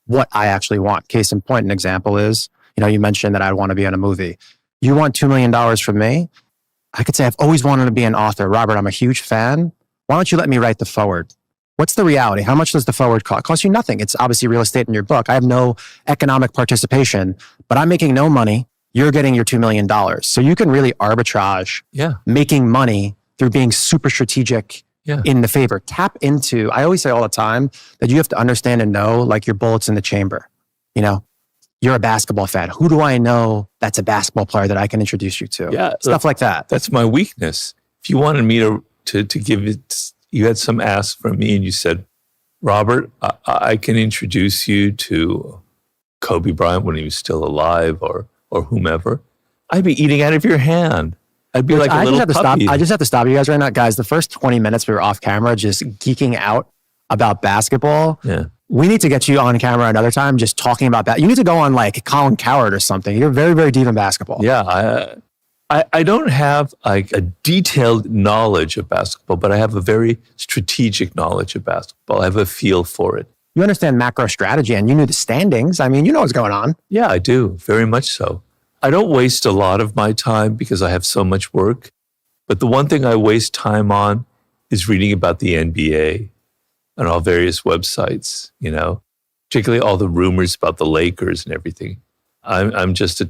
what I actually want. Case in point, an example is, you mentioned that I want to be in a movie. You want $2 million from me? I could say, I've always wanted to be an author. Robert, I'm a huge fan. Why don't you let me write the forward? What's the reality? How much does the forward cost? It costs you nothing. It's obviously real estate in your book. I have no economic participation, but I'm making no money. You're getting your $2 million. So you can really arbitrage making money through being super strategic in the favor. Tap into, I always say all the time that you have to understand and know like your bullets in the chamber. You know, you're a basketball fan. Who do I know that's a basketball player that I can introduce you to? Yeah. Stuff like that. That's my weakness. If you wanted me to give it, you had some ask from me and you said, Robert, I can introduce you to Kobe Bryant when he was still alive or whomever. I'd be eating out of your hand. I'd be like a little puppy. I just have to stop you guys right now. Guys, the first 20 minutes we were off camera just geeking out about basketball. Yeah. We need to get you on camera another time just talking about that. You need to go on like Colin Cowherd or something. You're very, very deep in basketball. Yeah. I don't have like a detailed knowledge of basketball, but I have a very strategic knowledge of basketball. I have a feel for it. You understand macro strategy and you knew the standings. I mean, you know what's going on. Yeah, I do. Very much so. I don't waste a lot of my time because I have so much work. But the one thing I waste time on is reading about the NBA on all various websites, you know, particularly all the rumors about the Lakers and everything. I'm just a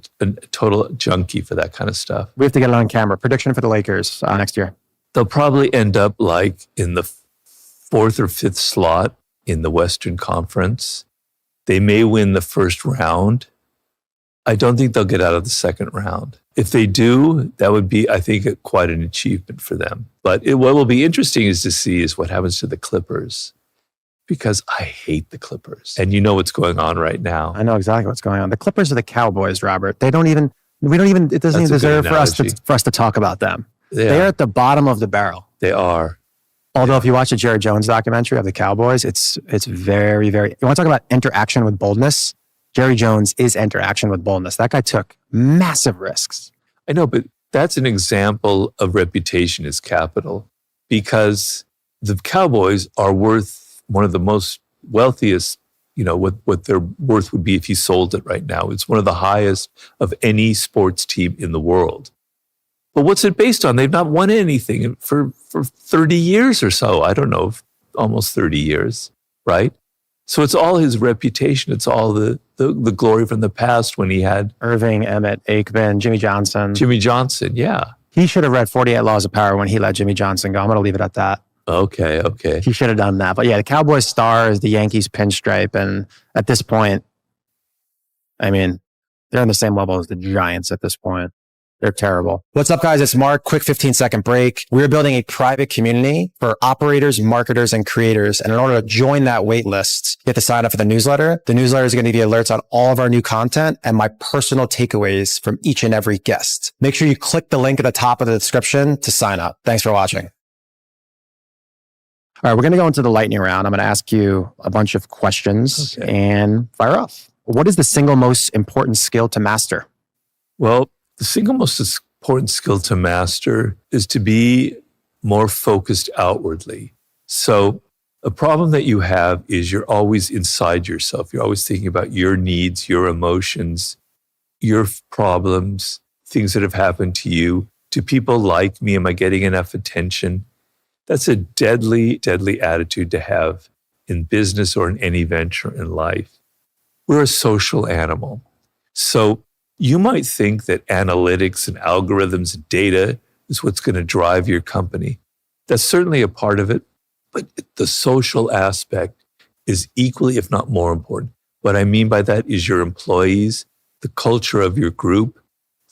total junkie for that kind of stuff. We have to get it on camera. Prediction for the Lakers next year. They'll probably end up like in the 4th or 5th slot in the Western Conference. They may win the first round. I don't think they'll get out of the second round. If they do, that would be, I think, quite an achievement for them. But what will be interesting is to see is what happens to the Clippers, because I hate the Clippers. And you know what's going on right now. I know exactly what's going on. The Clippers are the Cowboys, Robert. It doesn't even deserve for us to talk about them. They're at the bottom of the barrel. They are. Although if you watch the Jerry Jones documentary of the Cowboys, it's very, very, you want to talk about interaction with boldness? Jerry Jones is interaction with boldness. That guy took massive risks. I know, but that's an example of reputation as capital, because the Cowboys are worth one of the most wealthiest, you know, what their worth would be if you sold it right now. It's one of the highest of any sports team in the world. But what's it based on? They've not won anything for 30 years or so. I don't know, almost 30 years, right? So it's all his reputation. It's all the glory from the past when he had Irving, Emmett, Aikman, Jimmy Johnson. Jimmy Johnson, yeah. He should have read 48 Laws of Power when he let Jimmy Johnson go. I'm going to leave it at that. Okay. He should have done that. But yeah, the Cowboys star is the Yankees pinstripe. And at this point, I mean, they're on the same level as the Giants at this point. They're terrible. What's up, guys? It's Mark. Quick 15-second break. We're building a private community for operators, marketers, and creators. And in order to join that wait list, you have to sign up for the newsletter. The newsletter is going to give you alerts on all of our new content and my personal takeaways from each and every guest. Make sure you click the link at the top of the description to sign up. Thanks for watching. All right, we're going to go into the lightning round. I'm going to ask you a bunch of questions and fire off. What is the single most important skill to master? Well, the single most important skill to master is to be more focused outwardly. So a problem that you have is you're always inside yourself. You're always thinking about your needs, your emotions, your problems, things that have happened to you. Do people like me? Am I getting enough attention? That's a deadly, deadly attitude to have in business or in any venture in life. We're a social animal. So you might think that analytics and algorithms and data is what's going to drive your company. That's certainly a part of it, but the social aspect is equally, if not more important. What I mean by that is your employees, the culture of your group,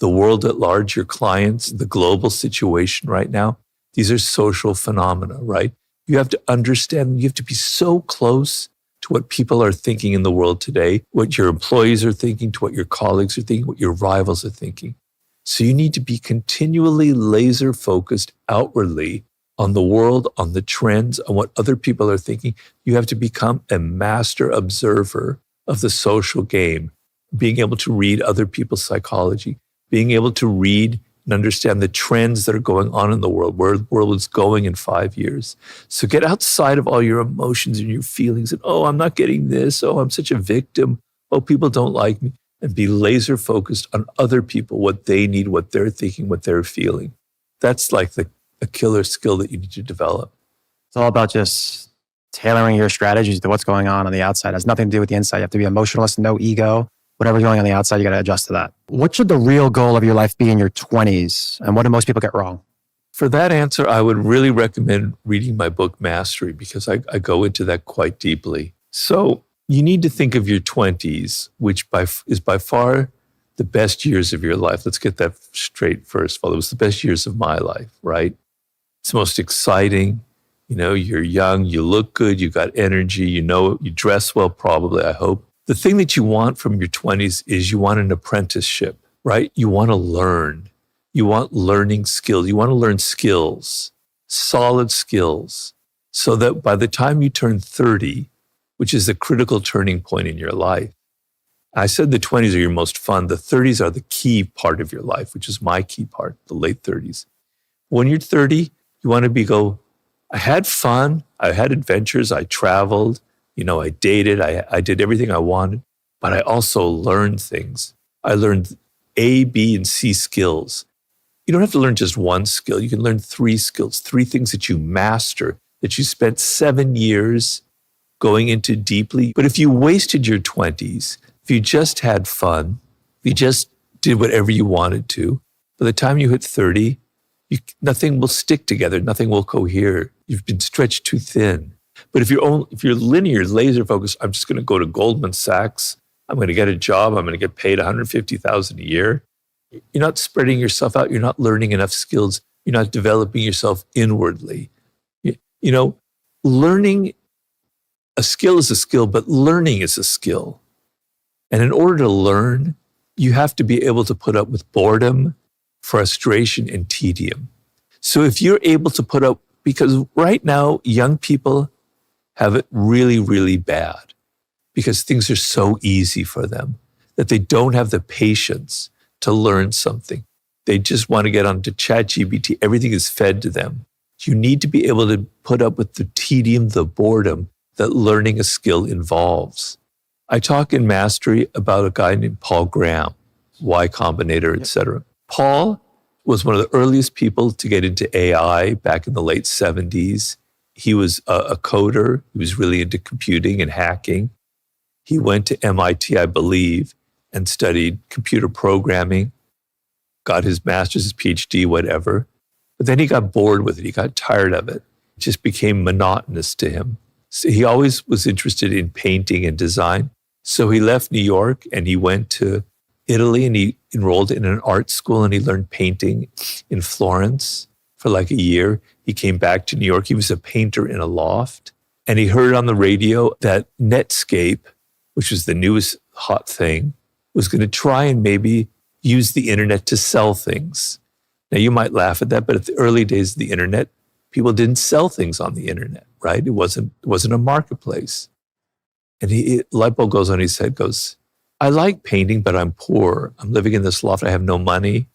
the world at large, your clients, the global situation right now. These are social phenomena, right? You have to understand, you have to be so close to what people are thinking in the world today, what your employees are thinking, to what your colleagues are thinking, what your rivals are thinking. So you need to be continually laser focused outwardly on the world, on the trends, on what other people are thinking. You have to become a master observer of the social game, being able to read other people's psychology, being able to read and understand the trends that are going on in the world, where the world is going in 5 years. So get outside of all your emotions and your feelings and, oh, I'm not getting this. Oh, I'm such a victim. Oh, people don't like me. And be laser focused on other people, what they need, what they're thinking, what they're feeling. That's like a killer skill that you need to develop. It's all about just tailoring your strategies to what's going on the outside. It has nothing to do with the inside. You have to be emotionless, no ego. Whatever's going on the outside, you got to adjust to that. What should the real goal of your life be in your 20s? And what do most people get wrong? For that answer, I would really recommend reading my book, Mastery, because I go into that quite deeply. So you need to think of your 20s, which is by far the best years of your life. Let's get that straight first of all. It was the best years of my life, right? It's most exciting. You're young, you look good, you got energy, you dress well, probably, I hope. The thing that you want from your 20s is you want an apprenticeship, right? You want to learn. You want learning skills. You want to learn skills, solid skills, so that by the time you turn 30, which is a critical turning point in your life, I said the 20s are your most fun. The 30s are the key part of your life, which is my key part, the late 30s. When you're 30, you want to I had fun. I had adventures. I traveled. I dated. I did everything I wanted, but I also learned things. I learned A, B, and C skills. You don't have to learn just one skill. You can learn 3 skills, 3 things that you master, that you spent 7 years going into deeply. But if you wasted your 20s, if you just had fun, if you just did whatever you wanted to, by the time you hit 30, nothing will stick together. Nothing will cohere. You've been stretched too thin. But if you're linear, laser focused, I'm just going to go to Goldman Sachs. I'm going to get a job. I'm going to get paid $150,000 a year. You're not spreading yourself out. You're not learning enough skills. You're not developing yourself inwardly. Learning a skill is a skill, but learning is a skill. And in order to learn, you have to be able to put up with boredom, frustration, and tedium. So if you're able to put up, because right now, young people have it really, really bad because things are so easy for them that they don't have the patience to learn something. They just want to get onto ChatGPT. Everything is fed to them. You need to be able to put up with the tedium, the boredom that learning a skill involves. I talk in Mastery about a guy named Paul Graham, Y Combinator, etc. Paul was one of the earliest people to get into AI back in the late 70s. He was a coder. He was really into computing and hacking. He went to MIT, I believe, and studied computer programming, got his master's, his PhD, whatever. But then he got bored with it. He got tired of it. It just became monotonous to him. So he always was interested in painting and design. So he left New York and he went to Italy and he enrolled in an art school and he learned painting in Florence for like a year. He came back to New York. He was a painter in a loft and he heard on the radio that Netscape, which was the newest hot thing, was going to try and maybe use the internet to sell things. Now you might laugh at that, but at the early days of the internet, people didn't sell things on the internet, right? It wasn't a marketplace. And light bulb goes on his head, goes, I like painting, but I'm poor. I'm living in this loft. I have no money,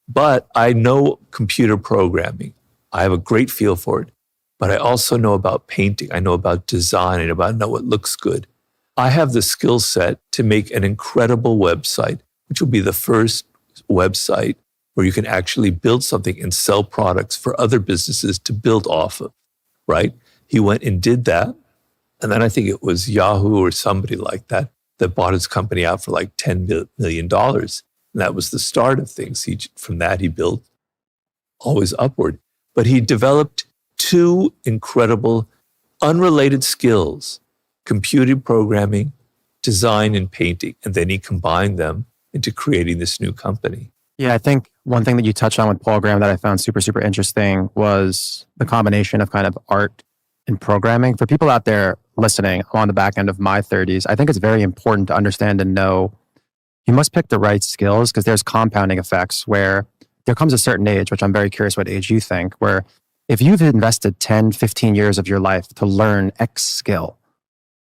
but I know computer programming. I have a great feel for it, but I also know about painting. I know about design and I know what looks good. I have the skill set to make an incredible website, which will be the first website where you can actually build something and sell products for other businesses to build off of, right? He went and did that. And then I think it was Yahoo or somebody like that bought his company out for like $10 million. And that was the start of things. From that, he built always upward. But he developed 2 incredible, unrelated skills, computer programming, design, and painting. And then he combined them into creating this new company. Yeah, I think one thing that you touched on with Paul Graham that I found super, super interesting was the combination of kind of art and programming. For people out there listening, I'm on the back end of my 30s, I think it's very important to understand and know you must pick the right skills because there's compounding effects where there comes a certain age, which I'm very curious what age you think, where if you've invested 10, 15 years of your life to learn X skill,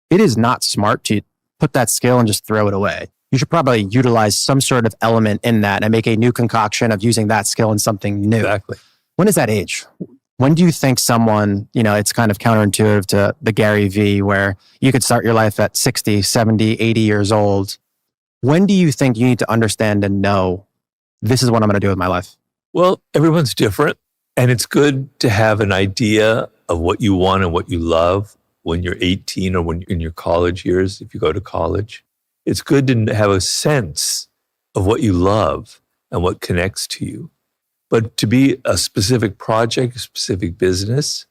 it is not smart to put that skill and just throw it away. You should probably utilize some sort of element in that and make a new concoction of using that skill in something new. Exactly. When is that age? When do you think someone, it's kind of counterintuitive to the Gary V where you could start your life at 60, 70, 80 years old. When do you think you need to understand and know this is what I'm going to do with my life? Well, everyone's different. And it's good to have an idea of what you want and what you love when you're 18 or when you're in your college years, if you go to college. It's good to have a sense of what you love and what connects to you. But to be a specific project, a specific business,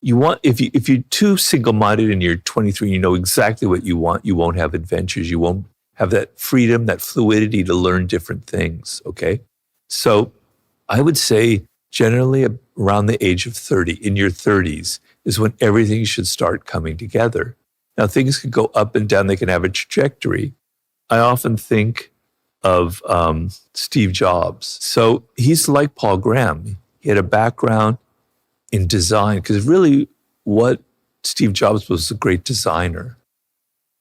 you want, if you're too single-minded and you're 23, you know exactly what you want, you won't have adventures, you won't have that freedom, that fluidity to learn different things, okay? So I would say generally around the age of 30, in your 30s, is when everything should start coming together. Now, things can go up and down, they can have a trajectory. I often think of Steve Jobs. So he's like Paul Graham. He had a background in design, because really what Steve Jobs was a great designer.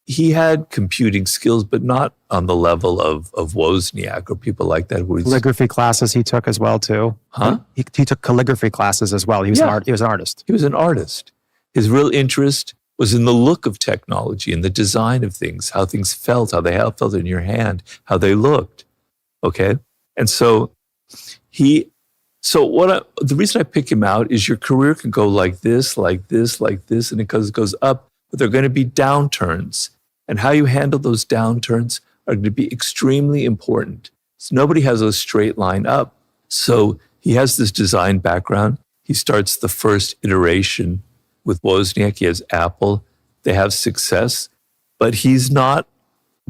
He had computing skills, but not on the level of Wozniak or people like that. Calligraphy classes he took as well, too. Huh? He took calligraphy classes as well. He was an artist. He was an artist. His real interest was in the look of technology and the design of things, how things felt, how they felt in your hand, how they looked. Okay? And so the reason I pick him out is your career can go like this, like this, like this, and it goes up, but there are going to be downturns. And how you handle those downturns are going to be extremely important. So nobody has a straight line up. So he has this design background. He starts the first iteration with Wozniak. He has Apple. They have success, but he's not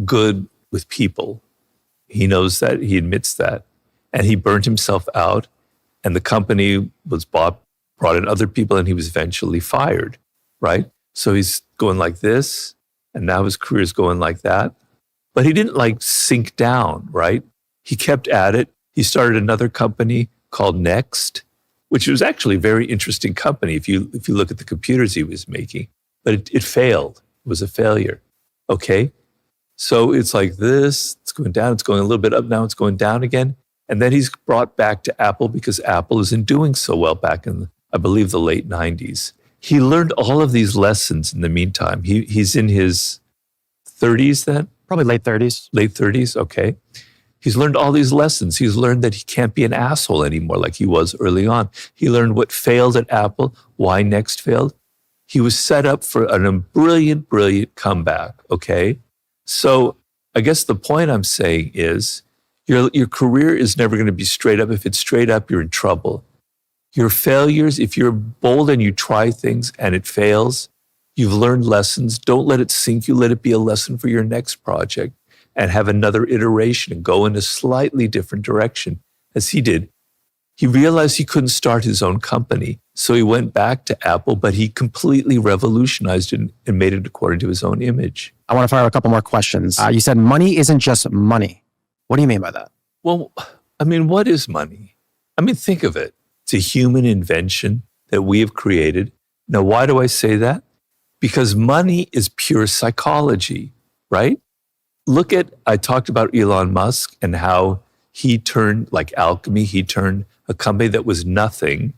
good with people. He knows that. He admits that. And he burned himself out. And the company was brought in other people, and he was eventually fired, right? So he's going like this, and now his career is going like that. But he didn't sink down, right? He kept at it. He started another company called Next, which was actually a very interesting company if you look at the computers he was making. But it failed. It was a failure, okay? So it's like this, it's going down, it's going a little bit up, now it's going down again. And then he's brought back to Apple because Apple isn't doing so well back in, I believe, the late 90s. He learned all of these lessons in the meantime. He's in his 30s then? Probably late 30s. Late 30s, okay. He's learned all these lessons. He's learned that he can't be an asshole anymore like he was early on. He learned what failed at Apple, why Next failed. He was set up for a brilliant, brilliant comeback, okay? So I guess the point I'm saying is, your career is never going to be straight up. If it's straight up, you're in trouble. Your failures, if you're bold and you try things and it fails, you've learned lessons. Don't let it sink you. Let it be a lesson for your next project and have another iteration and go in a slightly different direction, as he did. He realized he couldn't start his own company, so he went back to Apple, but he completely revolutionized it and made it according to his own image. I want to fire a couple more questions. You said money isn't just money. What do you mean by that? Well, I mean, what is money? I mean, think of it. It's a human invention that we have created. Now, why do I say that? Because money is pure psychology, right? I talked about Elon Musk and how he turned, like alchemy, he turned a company that was nothing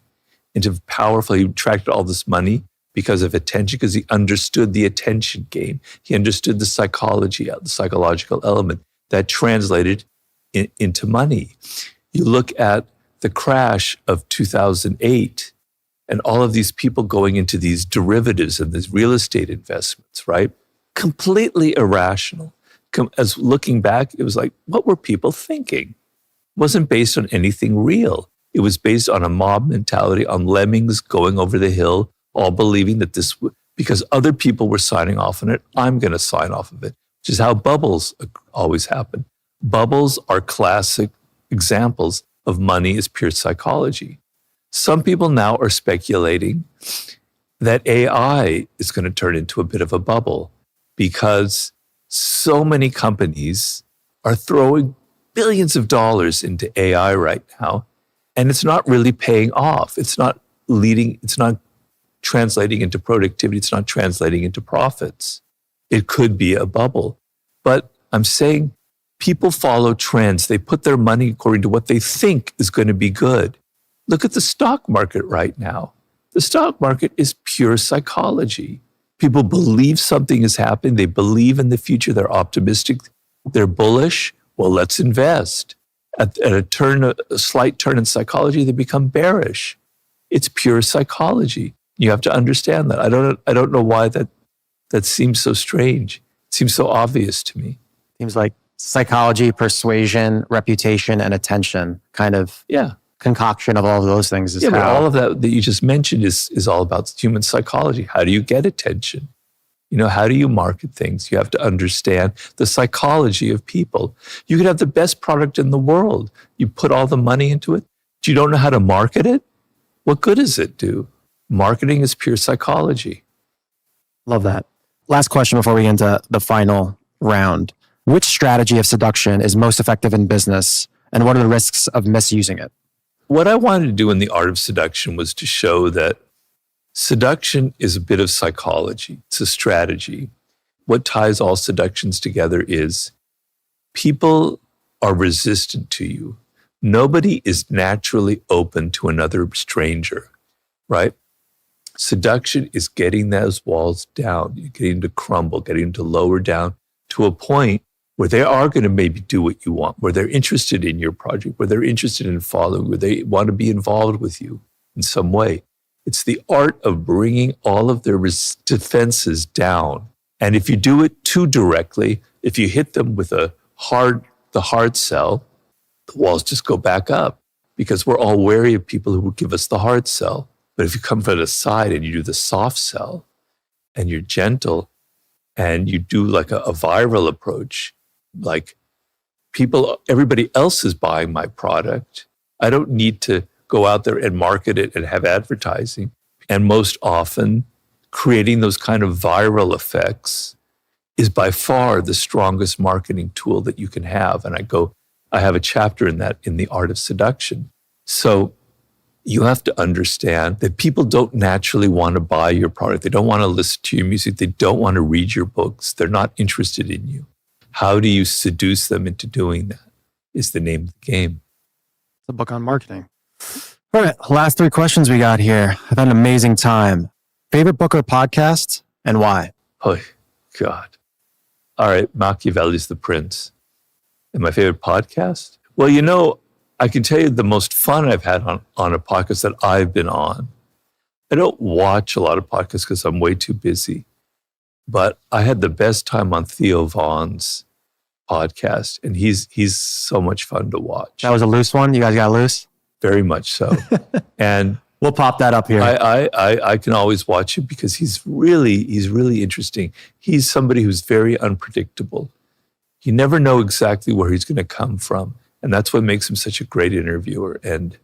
into powerful. He attracted all this money because of attention, because he understood the attention game. He understood the psychology, the psychological element that translated into money. You look at the crash of 2008 and all of these people going into these derivatives and these real estate investments, right? Completely irrational. As looking back, it was like, what were people thinking? It wasn't based on anything real. It was based on a mob mentality, on lemmings going over the hill, all believing that because other people were signing off on it, I'm going to sign off of it, which is how bubbles always happen. Bubbles are classic examples of money as pure psychology. Some people now are speculating that AI is going to turn into a bit of a bubble because so many companies are throwing billions of dollars into AI right now, and it's not really paying off. It's not translating into productivity. It's not translating into profits. It could be a bubble. But I'm saying people follow trends. They put their money according to what they think is going to be good. Look at the stock market right now. The stock market is pure psychology. People believe something is happening. They believe in the future. They're optimistic. They're bullish. Well, let's invest. At a slight turn in psychology, they become bearish. It's pure psychology. You have to understand that. I don't know why that seems so strange. It seems so obvious to me. Seems like psychology, persuasion, reputation, and attention kind of Yeah. concoction of all of those things is Yeah, but how all of that you just mentioned is all about human psychology. How do you get attention? How do you market things? You have to understand the psychology of people. You could have the best product in the world. You put all the money into it. You don't know how to market it? What good does it do? Marketing is pure psychology. Love that. Last question before we get into the final round. Which strategy of seduction is most effective in business, and what are the risks of misusing it? What I wanted to do in the art of seduction was to show that seduction is a bit of psychology. It's a strategy. What ties all seductions together is people are resistant to you. Nobody is naturally open to another stranger, right? Seduction is getting those walls down, getting to crumble, getting to lower down to a point where they are going to maybe do what you want, where they're interested in your project, where they're interested in following, where they want to be involved with you in some way. It's the art of bringing all of their defenses down. And if you do it too directly, if you hit them with the hard sell, the walls just go back up because we're all wary of people who will give us the hard sell. But if you come from the side and you do the soft sell and you're gentle and you do like a viral approach, like everybody else is buying my product. I don't need to go out there and market it and have advertising. And most often, creating those kind of viral effects is by far the strongest marketing tool that you can have. And I have a chapter in that in the art of seduction. So you have to understand that people don't naturally want to buy your product. They don't want to listen to your music. They don't want to read your books. They're not interested in you. How do you seduce them into doing that is the name of the game. It's a book on marketing. All right, last 3 questions we got here. I've had an amazing time. Favorite book or podcast and why? Oh, God. All right, Machiavelli's The Prince. And my favorite podcast? Well, I can tell you the most fun I've had on a podcast that I've been on. I don't watch a lot of podcasts because I'm way too busy. But I had the best time on Theo Vaughn's podcast, and he's so much fun to watch. That was a loose one? You guys got loose? Very much so. And we'll pop that up here. I can always watch him because he's really interesting. He's somebody who's very unpredictable. You never know exactly where he's going to come from. And that's what makes him such a great interviewer. And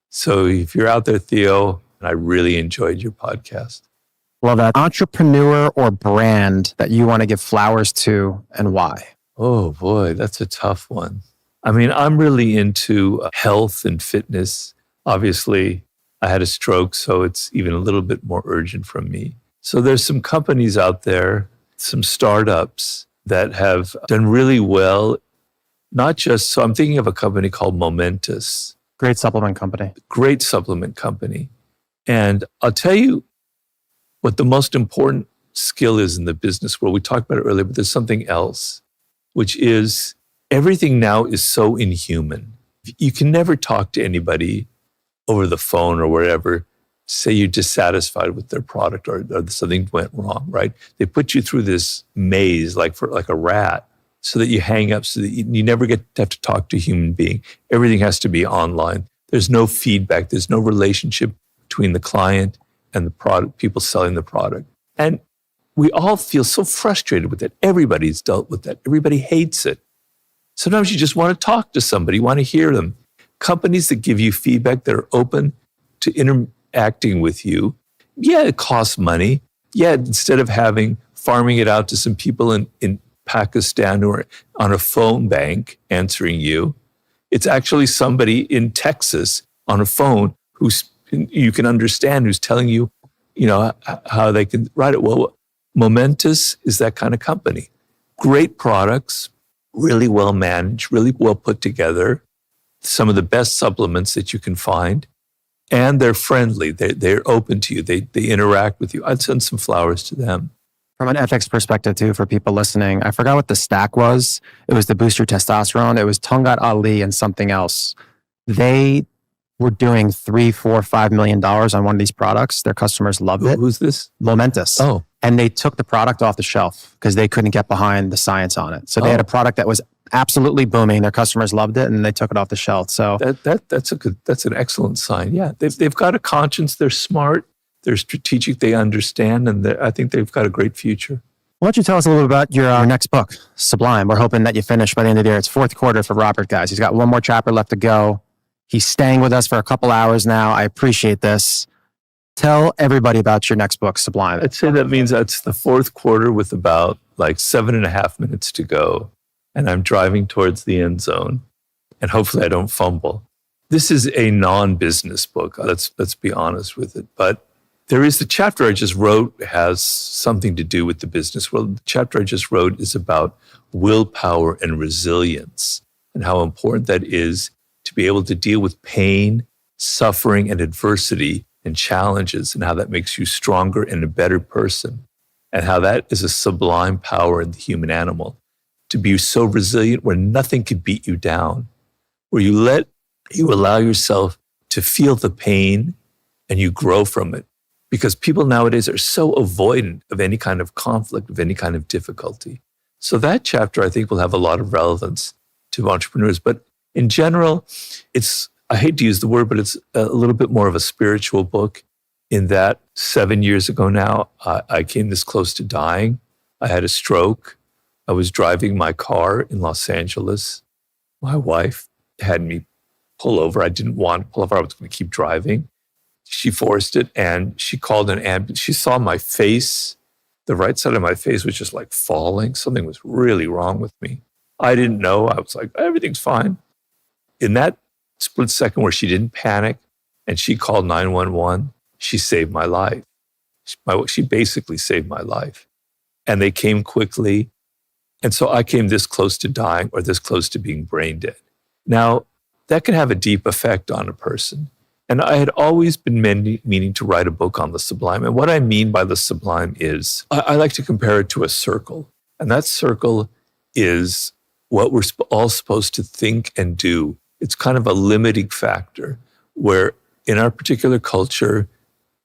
so if you're out there, Theo, I really enjoyed your podcast. Love that. Entrepreneur or brand that you want to give flowers to and why? Oh boy, that's a tough one. I mean, I'm really into health and fitness. Obviously, I had a stroke, so it's even a little bit more urgent from me. So there's some companies out there, some startups that have done really well. So I'm thinking of a company called Momentous. Great supplement company. Great supplement company. And I'll tell you what the most important skill is in the business world. We talked about it earlier, but there's something else, which is everything now is so inhuman. You can never talk to anybody over the phone or wherever, say you're dissatisfied with their product or something went wrong, right? They put you through this maze like a rat so that you hang up, so that you never get to have to talk to a human being. Everything has to be online. There's no feedback. There's no relationship between the client and the product, people selling the product. And we all feel so frustrated with it. Everybody's dealt with that. Everybody hates it. Sometimes you just want to talk to somebody, you want to hear them. Companies that give you feedback, that are open to interacting with you. Yeah, it costs money. Yeah, instead of farming it out to some people in Pakistan who are on a phone bank answering you, it's actually somebody in Texas on a phone you can understand, who's telling you, how they can write it. Well, Momentous is that kind of company. Great products, really well managed, really well put together, some of the best supplements that you can find, and they're friendly. They're open to you. They interact with you. I'd send some flowers to them. From an ethics perspective too, for people listening, I forgot what the stack was. It was the boost your testosterone. It was Tongat Ali and something else. They were doing $3, $4, $5 million on one of these products. Their customers loved it. Who's this? Momentous. Oh, And they took the product off the shelf because they couldn't get behind the science on it. So they had a product that was absolutely booming. Their customers loved it, and they took it off the shelf. So that's an excellent sign. Yeah, they've got a conscience. They're smart. They're strategic. They understand, and I think they've got a great future. why don't you tell us a little bit about your next book, Sublime? We're hoping that you finish by the end of the year. It's fourth quarter for Robert, guys. He's got one more chapter left to go. He's staying with us for a couple hours now. I appreciate this. Tell everybody about your next book, Sublime. I'd say that means that's the fourth quarter with about like 7.5 minutes to go. And I'm driving towards the end zone. And hopefully I don't fumble. This is a non-business book. Let's be honest with it. But there is the chapter I just wrote has something to do with the business world. The chapter I just wrote is about willpower and resilience and how important that is to be able to deal with pain, suffering, and adversity and challenges, and how that makes you stronger and a better person, and how that is a sublime power in the human animal, to be so resilient where nothing can beat you down, where you allow yourself to feel the pain and you grow from it. Because people nowadays are so avoidant of any kind of conflict, of any kind of difficulty. So that chapter, I think, will have a lot of relevance to entrepreneurs. But in general, I hate to use the word, but it's a little bit more of a spiritual book in that 7 years ago now, I came this close to dying. I had a stroke. I was driving my car in Los Angeles. My wife had me pull over. I didn't want to pull over. I was going to keep driving. She forced it, and she called an ambulance. She saw my face. The right side of my face was just like falling. Something was really wrong with me. I didn't know. I was like, everything's fine. In that split second where she didn't panic and she called 911, she saved my life. She basically saved my life. And they came quickly. And so I came this close to dying or this close to being brain dead. Now, that can have a deep effect on a person. And I had always been meaning to write a book on the sublime. And what I mean by the sublime is, I like to compare it to a circle. And that circle is what we're all supposed to think and do. It's kind of a limiting factor where in our particular culture,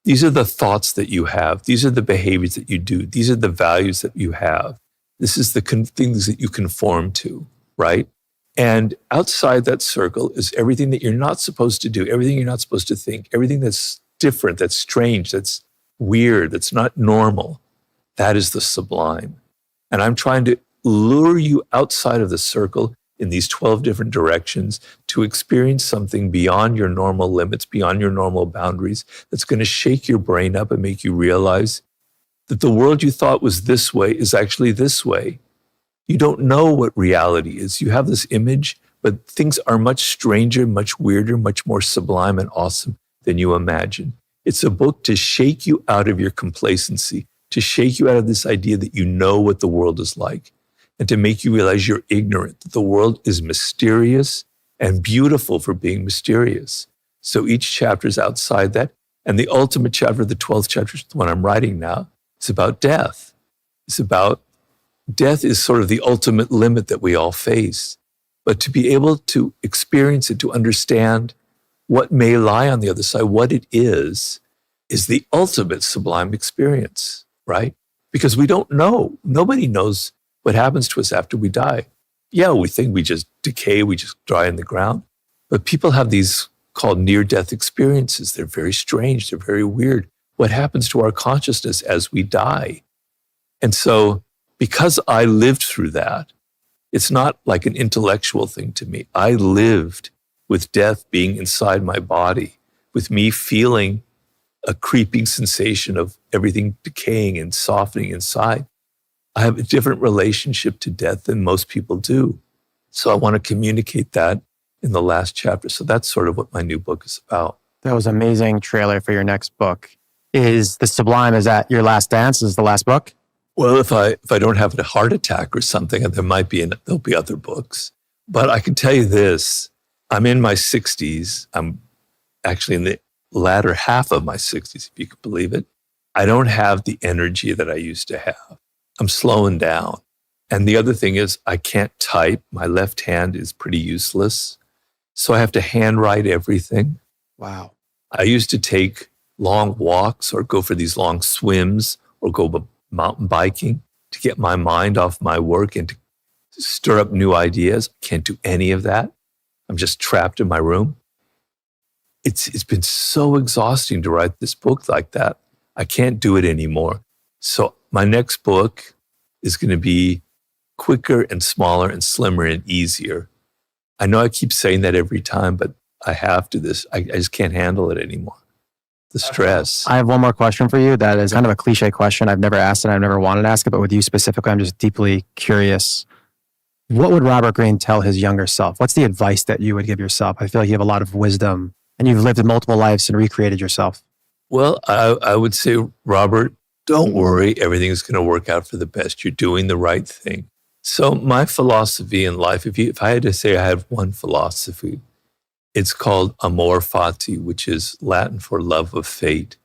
these are the thoughts that you have. These are the behaviors that you do. These are the values that you have. This is the things that you conform to, right? And outside that circle is everything that you're not supposed to do, everything you're not supposed to think, everything that's different, that's strange, that's weird, that's not normal. That is the sublime. And I'm trying to lure you outside of the circle in these 12 different directions to experience something beyond your normal limits, beyond your normal boundaries, that's going to shake your brain up and make you realize that the world you thought was this way is actually this way. You don't know what reality is. You have this image, but things are much stranger, much weirder, much more sublime and awesome than you imagine. It's a book to shake you out of your complacency, to shake you out of this idea that you know what the world is like, and to make you realize you're ignorant, that the world is mysterious and beautiful for being mysterious. So each chapter is outside that. And the ultimate chapter, the 12th chapter, the one I'm writing now, is about death. It's about death is sort of the ultimate limit that we all face. But to be able to experience it, to understand what may lie on the other side, what it is the ultimate sublime experience, right? Because we don't know. Nobody knows what happens to us after we die. Yeah, we think we just decay, we just die in the ground. But people have these called near-death experiences. They're very strange, they're very weird. What happens to our consciousness as we die? And so, because I lived through that, it's not like an intellectual thing to me. I lived with death being inside my body, with me feeling a creeping sensation of everything decaying and softening inside. I have a different relationship to death than most people do. So I want to communicate that in the last chapter. So that's sort of what my new book is about. That was an amazing trailer for your next book. Is the sublime, is that your last dance? Is the last book? Well, if I don't have a heart attack or something, there'll be other books. But I can tell you this, I'm in my 60s. I'm actually in the latter half of my 60s, if you can believe it. I don't have the energy that I used to have. I'm slowing down. And the other thing is I can't type. My left hand is pretty useless. So I have to handwrite everything. Wow. I used to take long walks or go for these long swims or go mountain biking to get my mind off my work and to stir up new ideas. Can't do any of that. I'm just trapped in my room. It's been so exhausting to write this book like that. I can't do it anymore. So my next book is going to be quicker and smaller and slimmer and easier. I know I keep saying that every time, but I have to this. I just can't handle it anymore. The stress. I have one more question for you that is kind of a cliche question. I've never asked it. I've never wanted to ask it, but with you specifically, I'm just deeply curious. What would Robert Greene tell his younger self? What's the advice that you would give yourself? I feel like you have a lot of wisdom and you've lived multiple lives and recreated yourself. Well, I would say, Robert, don't worry. Everything's going to work out for the best. You're doing the right thing. So my philosophy in life, if I had to say I have one philosophy, it's called amor fati, which is Latin for love of fate.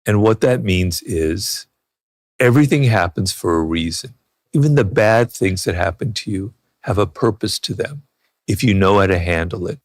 And what that means is everything happens for a reason. Even the bad things that happen to you have a purpose to them if you know how to handle it.